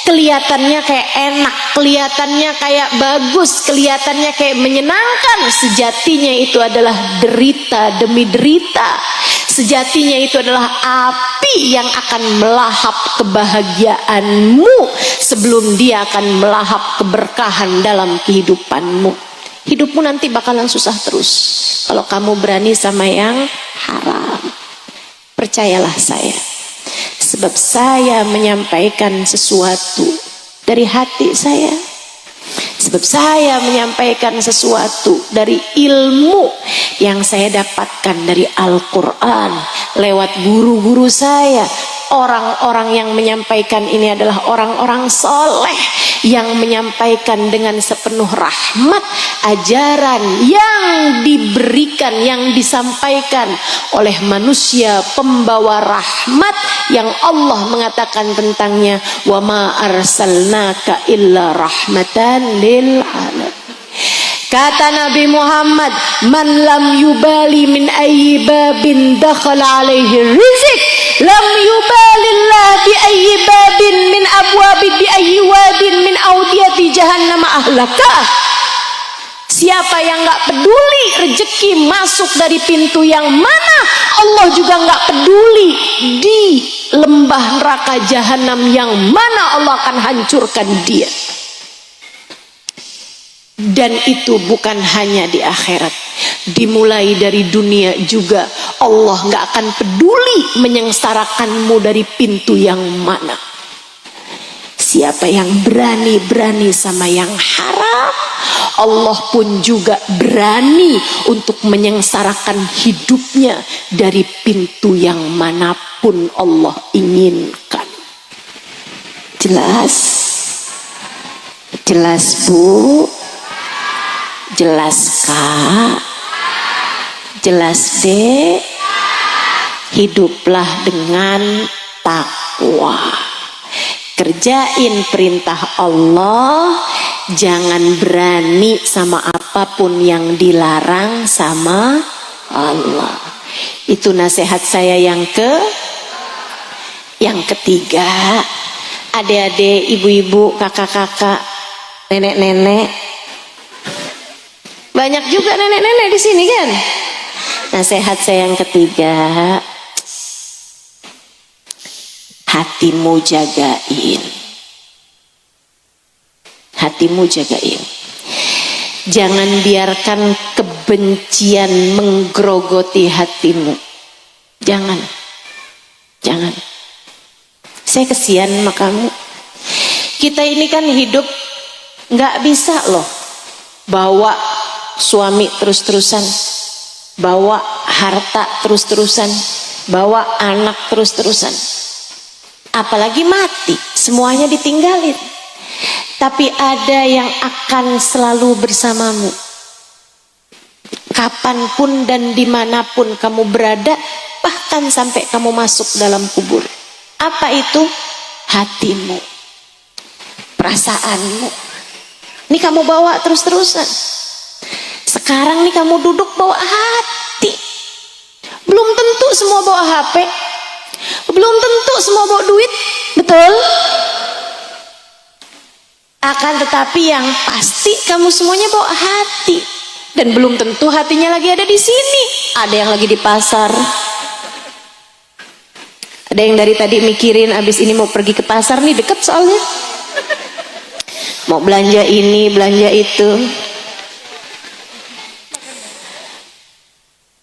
Kelihatannya kayak enak, kelihatannya kayak bagus, kelihatannya kayak menyenangkan, sejatinya itu adalah derita demi derita. Sejatinya itu adalah api yang akan melahap kebahagiaanmu sebelum dia akan melahap keberkahan dalam kehidupanmu. Hidupmu nanti bakalan susah terus kalau kamu berani sama yang haram. Percayalah saya, sebab saya menyampaikan sesuatu dari hati saya, sebab saya menyampaikan sesuatu dari ilmu yang saya dapatkan dari Al-Quran lewat guru-guru saya. Orang-orang yang menyampaikan ini adalah orang-orang soleh yang menyampaikan dengan sepenuh rahmat ajaran yang diberikan, yang disampaikan oleh manusia pembawa rahmat yang Allah mengatakan tentangnya, wa ma arsalnaka illa rahmatan lil alamin. Kata Nabi Muhammad, man lam yubali min ayyi babin dakhala alaihi rizq lam yubalillah bi ayyi babin min abwabi bi ayyi wadin min audiyati jahannam ahlaka. Siapa yang gak peduli rezeki masuk dari pintu yang mana, Allah juga gak peduli di lembah neraka jahanam yang mana Allah akan hancurkan dia. Dan itu bukan hanya di akhirat, dimulai dari dunia juga Allah gak akan peduli menyengsarakanmu dari pintu yang mana. Siapa yang berani sama yang haram, Allah pun juga berani untuk menyengsarakan hidupnya dari pintu yang manapun Allah inginkan. Jelas? Jelas Bu? Jelas Kak? Jelas Dek? Hiduplah dengan takwa, kerjain perintah Allah, jangan berani sama apapun yang dilarang sama Allah. Itu nasihat saya yang ketiga. Adik-adik, ibu-ibu, kakak-kakak, nenek-nenek, banyak juga nenek-nenek di sini kan. Nasihat saya yang ketiga, hatimu jagain. Hatimu jagain. Jangan biarkan kebencian menggerogoti hatimu. Jangan. Saya kesian sama kamu. Kita ini kan hidup nggak bisa loh bawa suami terus-terusan, bawa harta terus-terusan, bawa anak terus-terusan. Apalagi mati, semuanya ditinggalin. Tapi ada yang akan selalu bersamamu. Kapanpun dan dimanapun kamu berada, bahkan sampai kamu masuk dalam kubur. Apa itu? Hatimu, perasaanmu. Ini kamu bawa terus-terusan. Sekarang nih kamu duduk bawa hati. Belum tentu semua bawa HP. Belum tentu semua bawa duit. Betul? Akan tetapi yang pasti kamu semuanya bawa hati. Dan belum tentu hatinya lagi ada di sini. Ada yang lagi di pasar. Ada yang dari tadi mikirin abis ini mau pergi ke pasar nih, deket soalnya. Mau belanja ini, belanja itu.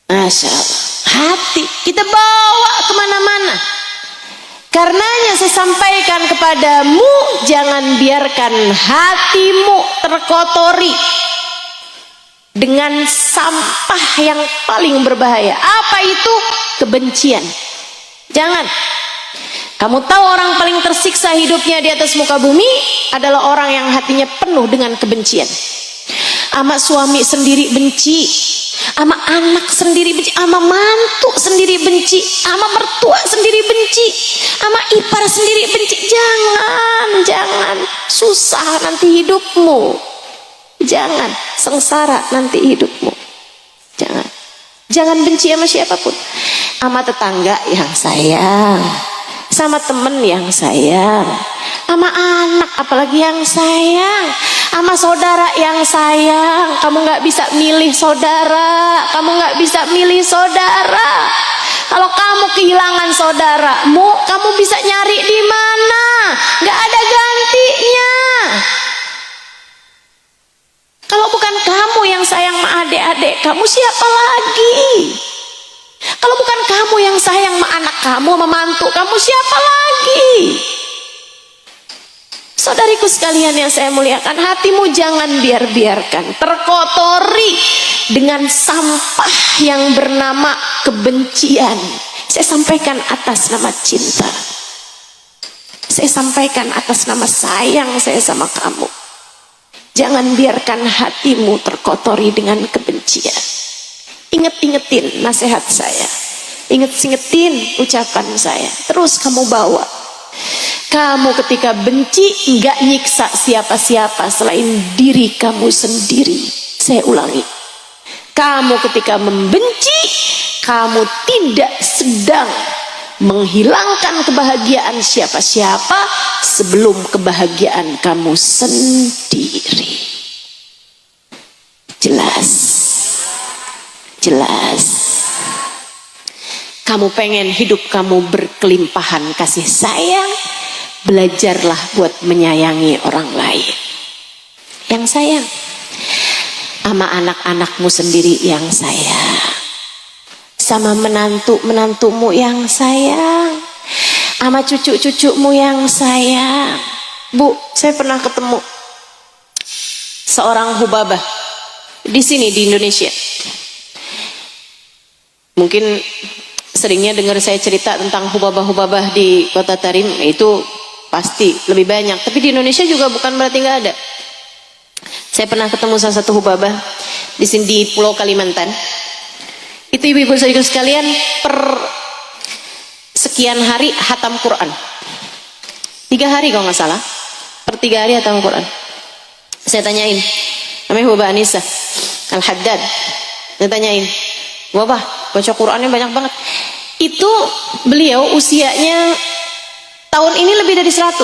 Masya Allah. Hati kita bawa kemana-mana. Karenanya saya sampaikan kepadamu, jangan biarkan hatimu terkotori dengan sampah yang paling berbahaya. Apa itu? Kebencian. Jangan. Kamu tahu orang paling tersiksa hidupnya di atas muka bumi adalah orang yang hatinya penuh dengan kebencian. Sama suami sendiri benci, Ama anak sendiri benci, ama mantu sendiri benci, ama mertua sendiri benci, ama ipar sendiri benci. Jangan susah nanti hidupmu, jangan sengsara nanti hidupmu. Jangan benci sama siapapun, sama tetangga yang sayang, sama temen yang sayang, sama anak apalagi yang sayang, sama saudara yang sayang. Kamu nggak bisa milih saudara, kamu nggak bisa milih saudara. Kalau kamu kehilangan saudaramu, kamu bisa nyari di mana? Nggak ada gantinya. Kalau bukan kamu yang sayang sama adik-adik kamu, siapa lagi? Kalau bukan kamu yang sayang sama anak kamu, sama mantu kamu, siapa lagi? Saudariku sekalian yang saya muliakan, hatimu jangan biarkan terkotori dengan sampah yang bernama kebencian. Saya sampaikan atas nama cinta, saya sampaikan atas nama sayang saya sama kamu. Jangan biarkan hatimu terkotori dengan kebencian. Inget-ingetin nasihat saya, inget-ingetin ucapan saya, terus kamu bawa. Kamu ketika benci enggak nyiksa siapa-siapa selain diri kamu sendiri. Saya ulangi, kamu ketika membenci, kamu tidak sedang menghilangkan kebahagiaan siapa-siapa sebelum kebahagiaan kamu sendiri. Jelas. Kamu pengen hidup kamu berkelimpahan kasih sayang, belajarlah buat menyayangi orang lain yang sayang, sama anak-anakmu sendiri yang sayang, sama menantumu yang sayang, sama cucu-cucumu yang sayang. Bu, saya pernah ketemu seorang hubabah di sini di Indonesia. Mungkin seringnya dengar saya cerita tentang hubabah-hubabah di Kota Tarim, itu pasti lebih banyak. Tapi di Indonesia juga bukan berarti nggak ada. Saya pernah ketemu salah satu hubabah di sini di Pulau Kalimantan. Itu ibu-ibu saudara sekalian, per sekian hari hatam Quran. 3 hari kalau nggak salah, per 3 hari hatam Quran. Saya tanyain, namanya Hubabah Anissa Al-Haddad. Saya tanyain, Wabah, baca Qurannya banyak banget. Itu beliau usianya tahun ini lebih dari 100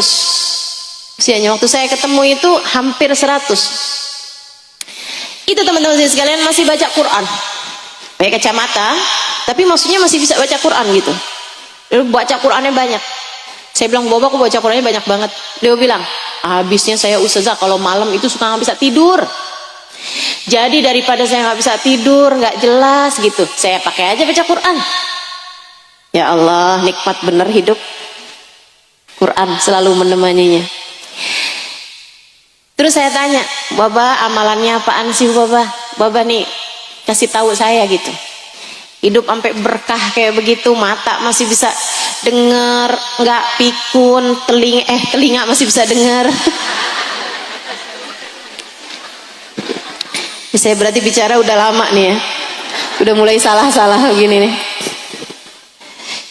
usianya. Waktu saya ketemu itu hampir 100. Itu teman-teman saya sekalian masih baca Quran, pakai kacamata, tapi maksudnya masih bisa baca Quran gitu. Dia baca Qurannya banyak. Saya bilang, Boba, aku baca Qurannya banyak banget. Dia bilang, habisnya saya ustazah kalau malam itu suka nggak bisa tidur. Jadi daripada saya nggak bisa tidur, nggak jelas gitu, saya pakai aja baca Quran. Ya Allah, nikmat bener hidup. Quran selalu menemaninya. Terus saya tanya, Baba, amalannya apaan sih Baba? Baba nih kasih tahu saya gitu. Hidup sampai berkah kayak begitu, mata masih bisa dengar, nggak pikun, telinga masih bisa dengar. Saya berarti bicara udah lama nih ya, udah mulai salah-salah begini nih.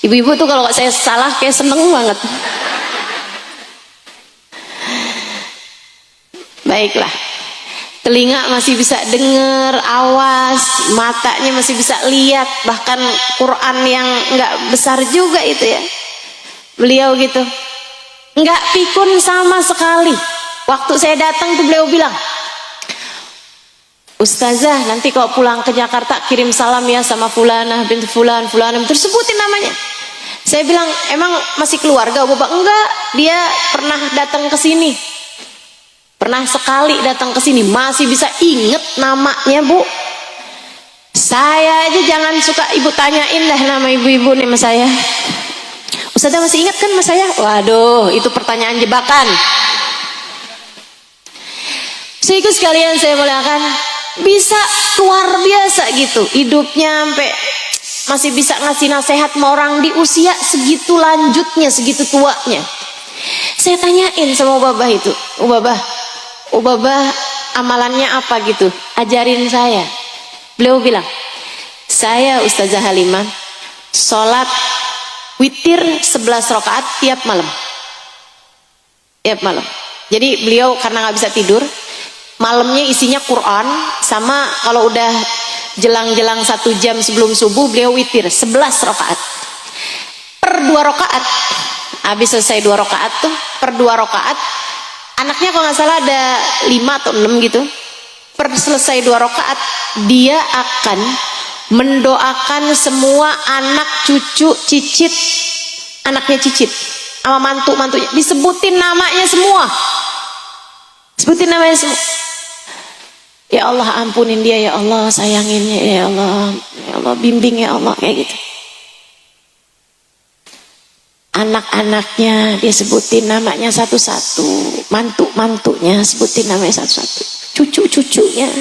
Ibu-ibu tuh kalau saya salah kayak seneng banget. Baiklah, telinga masih bisa dengar, awas, matanya masih bisa lihat, bahkan Quran yang nggak besar juga itu ya, beliau gitu, nggak pikun sama sekali. Waktu saya datang tuh beliau bilang, Ustazah, nanti kalau pulang ke Jakarta kirim salam ya sama Fulanah binti Fulan, terus sebutin namanya. Saya bilang, emang masih keluarga Bapak? Enggak, dia pernah datang ke sini. Pernah sekali datang ke sini, masih bisa inget namanya, Bu. Saya aja jangan suka ibu tanyain dah nama ibu-ibu nih sama saya. Ustazah masih ingat kan sama saya? Waduh, itu pertanyaan jebakan. Sehingga sekalian saya muliakan, bisa luar biasa gitu hidupnya, sampai masih bisa ngasih nasihat sama orang di usia segitu lanjutnya, segitu tuanya. Saya tanyain sama Ubabah itu, Ubabah amalannya apa gitu, ajarin saya. Beliau bilang, Saya Ustazah Halimah sholat witir 11 rakaat tiap malam. Tiap malam. Jadi beliau karena nggak bisa tidur, malamnya isinya Quran, sama kalau udah jelang-jelang 1 jam sebelum subuh beliau witir 11 rakaat. Per 2 rakaat, habis selesai 2 rakaat tuh, per 2 rakaat, anaknya kalau nggak salah ada 5 atau 6 gitu. Per selesai 2 rakaat, dia akan mendoakan semua anak, cucu, cicit, anaknya cicit, sama mantu-mantunya, disebutin namanya semua. Sebutin namanya semua. Ya Allah ampunin dia, ya Allah sayanginnya, ya Allah bimbing, ya Allah, kayak gitu. Anak-anaknya dia sebutin namanya satu-satu, mantu-mantunya sebutin namanya satu-satu, cucu-cucunya,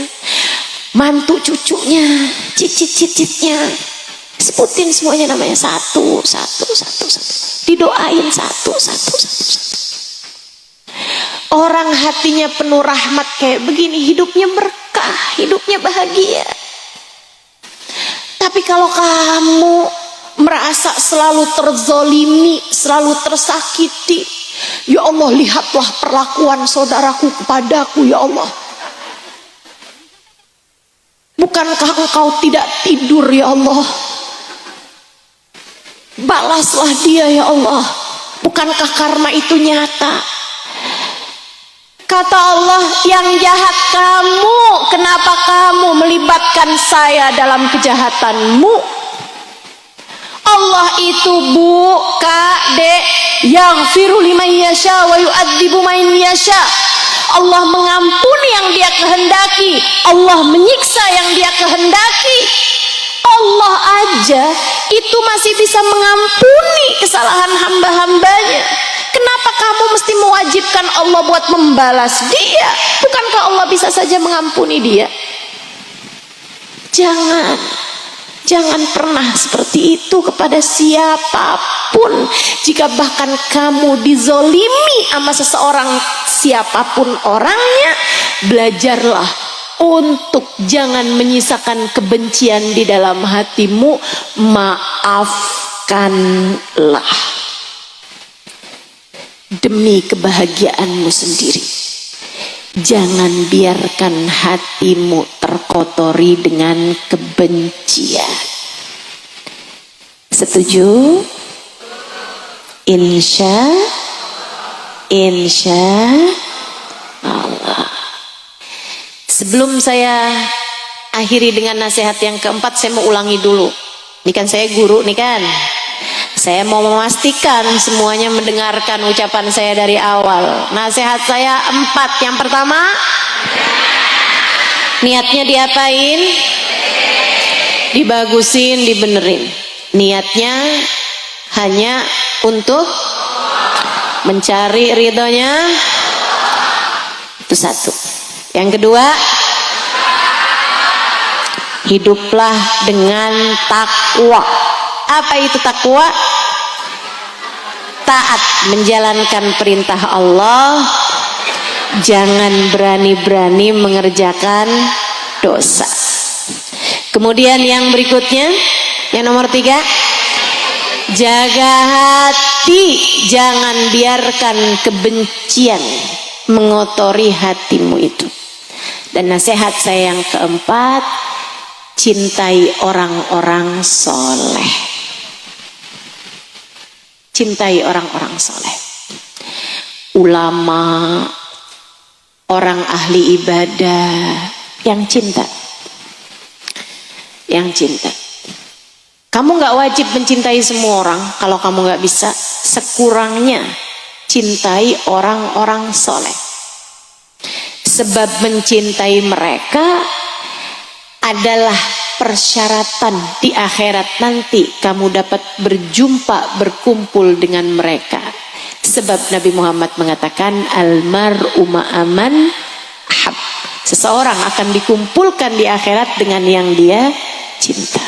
mantu cucunya, cicit-cicitnya, sebutin semuanya namanya satu-satu, didoain satu-satu. Orang hatinya penuh rahmat kayak begini, hidupnya berkah, hidupnya bahagia. Tapi kalau kamu merasa selalu terzolimi, selalu tersakiti, ya Allah lihatlah perlakuan saudaraku kepadaku, ya Allah. Bukankah engkau tidak tidur, ya Allah? Balaslah dia, ya Allah. Bukankah karma itu nyata? Kata Allah, yang jahat kamu, kenapa kamu melibatkan saya dalam kejahatanmu? Allah itu bu, kak, dek, yaghfiru liman yasha wa yu'adzibu man yasha. Allah mengampuni yang dia kehendaki, Allah menyiksa yang dia kehendaki. Allah aja itu masih bisa mengampuni kesalahan hamba-hambanya. Kenapa kamu mesti mewajibkan Allah buat membalas dia? Bukankah Allah bisa saja mengampuni dia? Jangan pernah seperti itu kepada siapapun. Jika bahkan kamu dizolimi sama seseorang, siapapun orangnya, belajarlah untuk jangan menyisakan kebencian di dalam hatimu. Maafkanlah demi kebahagiaanmu sendiri. Jangan biarkan hatimu terkotori dengan kebencian. Setuju? Insya Allah. Sebelum saya akhiri dengan nasihat yang keempat, saya mau ulangi dulu. Ini kan saya guru nih kan. Saya mau memastikan semuanya mendengarkan ucapan saya dari awal. Nasihat saya 4. Yang pertama, niatnya diapain? Dibagusin, dibenerin. Niatnya hanya untuk mencari ridhonya. Itu 1. Yang kedua, hiduplah dengan takwa. Apa itu takwa? Taat menjalankan perintah Allah, jangan berani-berani mengerjakan dosa. Kemudian yang berikutnya, yang nomor 3, jaga hati, jangan biarkan kebencian mengotori hatimu itu. Dan nasihat saya yang keempat, cintai orang-orang soleh. Cintai orang-orang soleh, ulama, orang ahli ibadah yang cinta. Kamu gak wajib mencintai semua orang. Kalau kamu gak bisa, sekurangnya cintai orang-orang soleh. Sebab mencintai mereka adalah persyaratan di akhirat nanti kamu dapat berjumpa, berkumpul dengan mereka. Sebab Nabi Muhammad mengatakan, almar'u ma'aman ahab. Seseorang akan dikumpulkan di akhirat dengan yang dia cinta.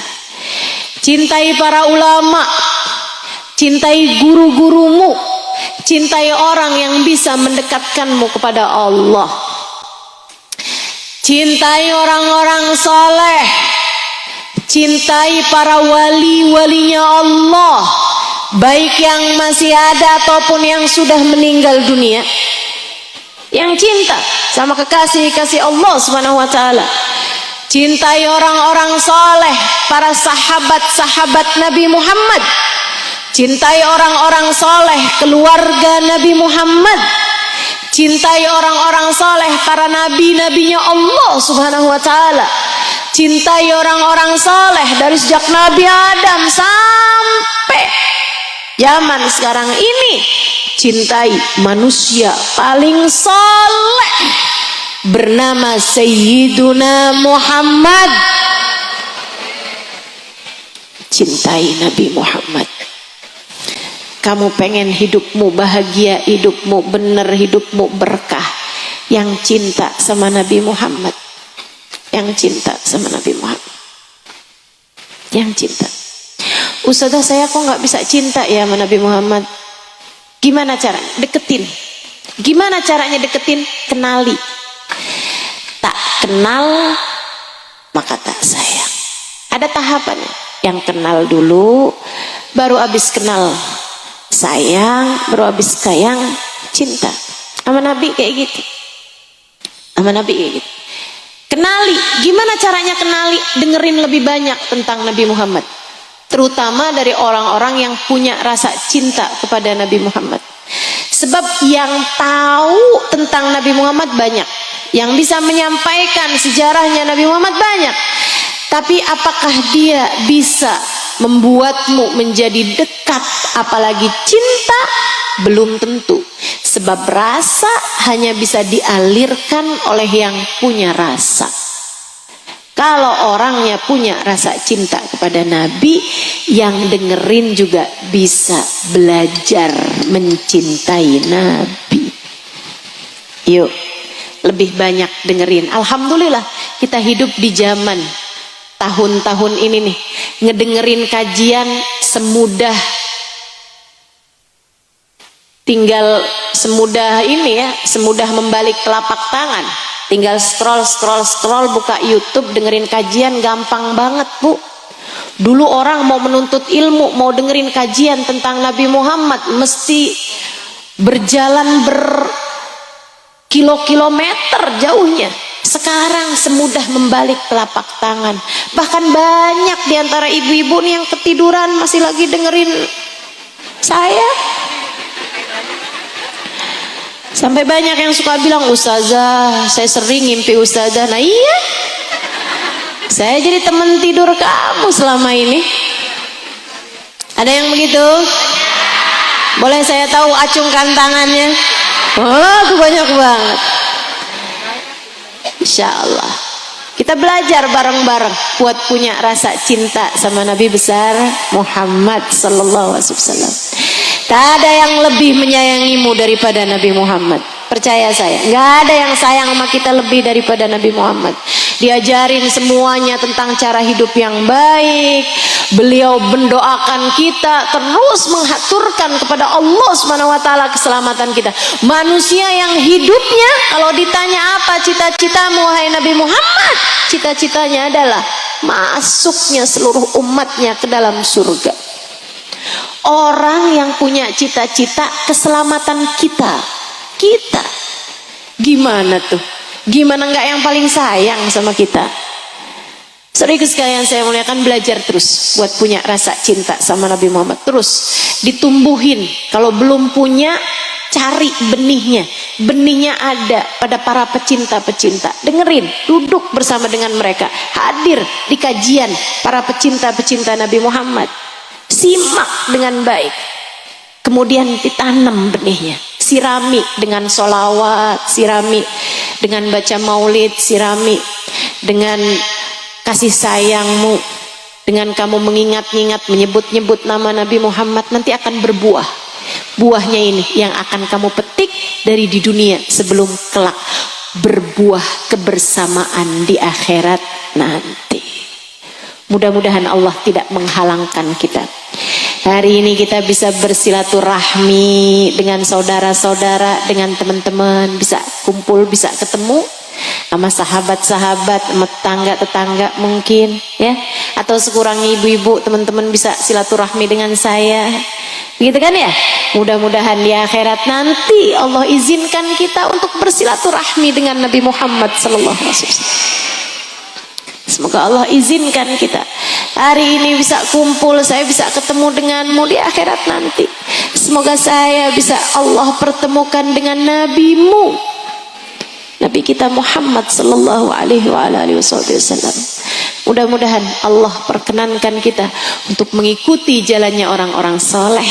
Cintai para ulama, cintai guru-gurumu, cintai orang yang bisa mendekatkanmu kepada Allah. Cintai orang-orang soleh, cintai para wali-walinya Allah, baik yang masih ada ataupun yang sudah meninggal dunia, yang cinta sama kekasih-kekasih Allah Subhanahu wa taala. Cintai orang-orang soleh, para sahabat-sahabat Nabi Muhammad. Cintai orang-orang soleh, keluarga Nabi Muhammad. Cintai orang-orang soleh, para nabi-nabinya Allah Subhanahu wa taala. Cintai orang-orang soleh dari sejak Nabi Adam sampai zaman sekarang ini. Cintai manusia paling soleh bernama Sayyiduna Muhammad. Cintai Nabi Muhammad. Kamu pengen hidupmu bahagia, hidupmu benar, hidupmu berkah, yang cinta sama Nabi Muhammad, yang cinta sama Nabi Muhammad, yang cinta. Ustazah, saya kok nggak bisa cinta ya sama Nabi Muhammad? Gimana caranya? Deketin. Gimana caranya deketin? Kenali. Tak kenal maka tak sayang. Ada tahapannya. Yang kenal dulu, baru habis kenal sayang, baru habis sayang cinta. Sama Nabi kayak gitu. Sama Nabi kayak gitu. Kenali. Gimana caranya kenali? Dengerin lebih banyak tentang Nabi Muhammad, terutama dari orang-orang yang punya rasa cinta kepada Nabi Muhammad. Sebab yang tahu tentang Nabi Muhammad banyak, yang bisa menyampaikan sejarahnya Nabi Muhammad banyak. Tapi apakah dia bisa membuatmu menjadi dekat, apalagi cinta? Belum tentu. Sebab rasa hanya bisa dialirkan oleh yang punya rasa. Kalau orangnya punya rasa cinta kepada Nabi, yang dengerin juga bisa belajar mencintai Nabi. Yuk, lebih banyak dengerin. Alhamdulillah kita hidup di zaman tahun-tahun ini nih, ngedengerin kajian semudah, tinggal semudah ini ya, semudah membalik telapak tangan. Tinggal scroll, buka YouTube, dengerin kajian, gampang banget Bu. Dulu orang mau menuntut ilmu, mau dengerin kajian tentang Nabi Muhammad, mesti berjalan berkilo-kilometer jauhnya. Sekarang semudah membalik telapak tangan. Bahkan banyak diantara ibu-ibu nih yang ketiduran masih lagi dengerin saya. Sampai banyak yang suka bilang, Ustazah, saya sering ngimpi Ustazah. Nah iya, saya jadi teman tidur kamu selama ini. Ada yang begitu? Boleh saya tahu acungkan tangannya? Oh, tuh banyak banget. Insya Allah kita belajar bareng-bareng buat punya rasa cinta sama Nabi besar Muhammad sallallahu alaihi wasallam. Tak ada yang lebih menyayangimu daripada Nabi Muhammad. Percaya saya, nggak ada yang sayang sama kita lebih daripada Nabi Muhammad. Diajarin semuanya tentang cara hidup yang baik. Beliau mendoakan kita, terus menghaturkan kepada Allah Subhanahu wa taala keselamatan kita. Manusia yang hidupnya, kalau ditanya apa cita-citamu wahai Nabi Muhammad, cita-citanya adalah masuknya seluruh umatnya ke dalam surga. Orang yang punya cita-cita keselamatan kita gimana tuh? Gimana nggak yang paling sayang sama kita? Saudara sekalian saya muliakan, belajar terus buat punya rasa cinta sama Nabi Muhammad, terus ditumbuhin. Kalau belum punya, cari benihnya. Benihnya ada pada para pecinta-pecinta. Dengerin, duduk bersama dengan mereka, hadir di kajian para pecinta-pecinta Nabi Muhammad. Simak dengan baik, kemudian ditanam benihnya. Sirami dengan solawat, sirami dengan baca maulid, sirami dengan kasih sayangmu, dengan kamu mengingat-ingat, menyebut-nyebut nama Nabi Muhammad. Nanti akan berbuah. Buahnya ini yang akan kamu petik dari di dunia sebelum kelak berbuah kebersamaan di akhirat nanti. Mudah-mudahan Allah tidak menghalangkan kita. Hari ini kita bisa bersilaturahmi dengan saudara-saudara, dengan teman-teman, bisa kumpul, bisa ketemu. sama sahabat-sahabat, sama tetangga-tetangga mungkin ya, atau sekurangnya ibu-ibu teman-teman bisa silaturahmi dengan saya, gitu kan ya. Mudah-mudahan di akhirat nanti Allah izinkan kita untuk bersilaturahmi dengan Nabi Muhammad sallallahu alaihi wasallam. Semoga Allah izinkan kita hari ini bisa kumpul, saya bisa ketemu denganmu di akhirat nanti. Semoga saya bisa Allah pertemukan dengan nabimu, Nabi kita Muhammad sallallahu alaihi wasallam. Mudah-mudahan Allah perkenankan kita untuk mengikuti jalannya orang-orang saleh,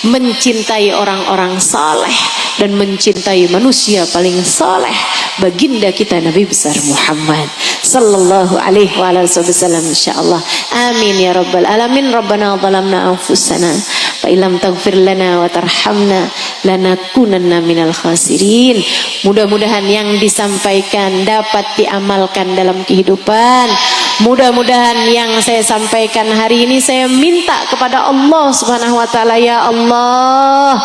mencintai orang-orang saleh, dan mencintai manusia paling saleh, baginda kita Nabi besar Muhammad sallallahu alaihi wasallam, insyaallah. Amin ya rabbal alamin. Rabbana zalamna anfusana fa illam taghfir lana wa tarhamna lanakunanna minal khasirin. Mudah-mudahan yang disampaikan dapat diamalkan dalam kehidupan. Mudah-mudahan yang saya sampaikan hari ini saya minta kepada Allah Subhanahu wa taala, ya Allah,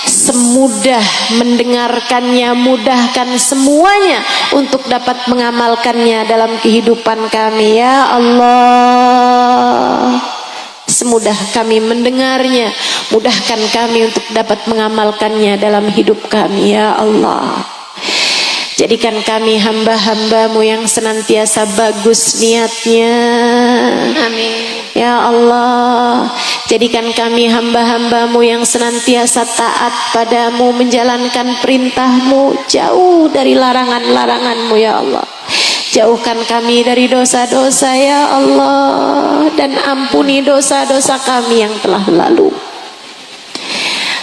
semudah mendengarkannya, mudahkan semuanya untuk dapat mengamalkannya dalam kehidupan kami, ya Allah. Semudah kami mendengarnya, mudahkan kami untuk dapat mengamalkannya dalam hidup kami, ya Allah. Jadikan kami hamba-hambamu yang senantiasa bagus niatnya. Amin. Ya Allah, jadikan kami hamba-hambamu yang senantiasa taat padamu, menjalankan perintahmu, jauh dari larangan-laranganmu, ya Allah. Jauhkan kami dari dosa-dosa, ya Allah, dan ampuni dosa-dosa kami yang telah lalu.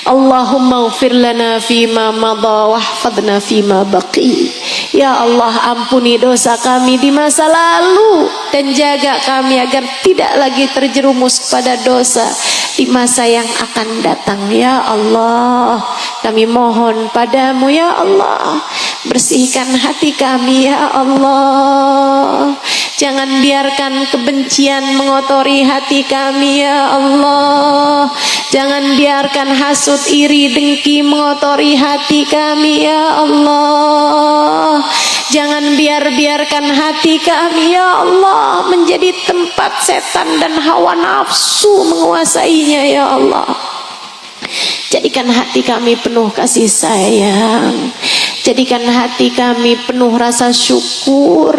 Allahumma ighfir lana fima madha wahfadna fima baqi. Ya Allah, ampuni dosa kami di masa lalu dan jaga kami agar tidak lagi terjerumus pada dosa di masa yang akan datang, ya Allah. Kami mohon padamu, ya Allah, bersihkan hati kami, ya Allah. Jangan biarkan kebencian mengotori hati kami, ya Allah. Jangan biarkan hasut, iri, dengki mengotori hati kami, ya Allah. Jangan biarkan hati kami, ya Allah, menjadi tempat setan dan hawa nafsu menguasainya, ya Allah. Jadikan hati kami penuh kasih sayang. Jadikan hati kami penuh rasa syukur.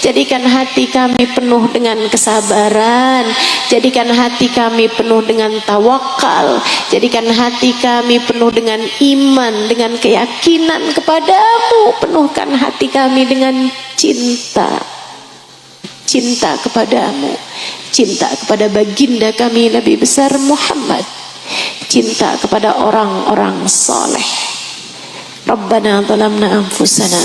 Jadikan hati kami penuh dengan kesabaran. Jadikan hati kami penuh dengan tawakal. Jadikan hati kami penuh dengan iman, dengan keyakinan kepadamu. Penuhkan hati kami dengan cinta. Cinta kepadamu. Cinta kepada baginda kami Nabi besar Muhammad. Cinta kepada orang-orang soleh. Rabbana zalamna anfusana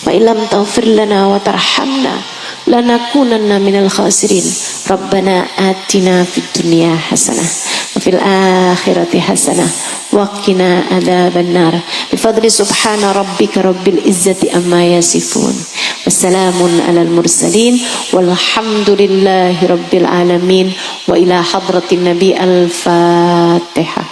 wa illam taghfir lana wa tarhamna lanakunanna minal khasirin. Rabbana atina fid dunya hasanah wa fil akhirati hasanah wa qina adzabannar. Bi fadli subhana rabbika rabbil izzati amma yasifun. Wassalamun alal mursalin walhamdulillahi rabbil alamin. Wa ila hadratin nabi al-Fatihah.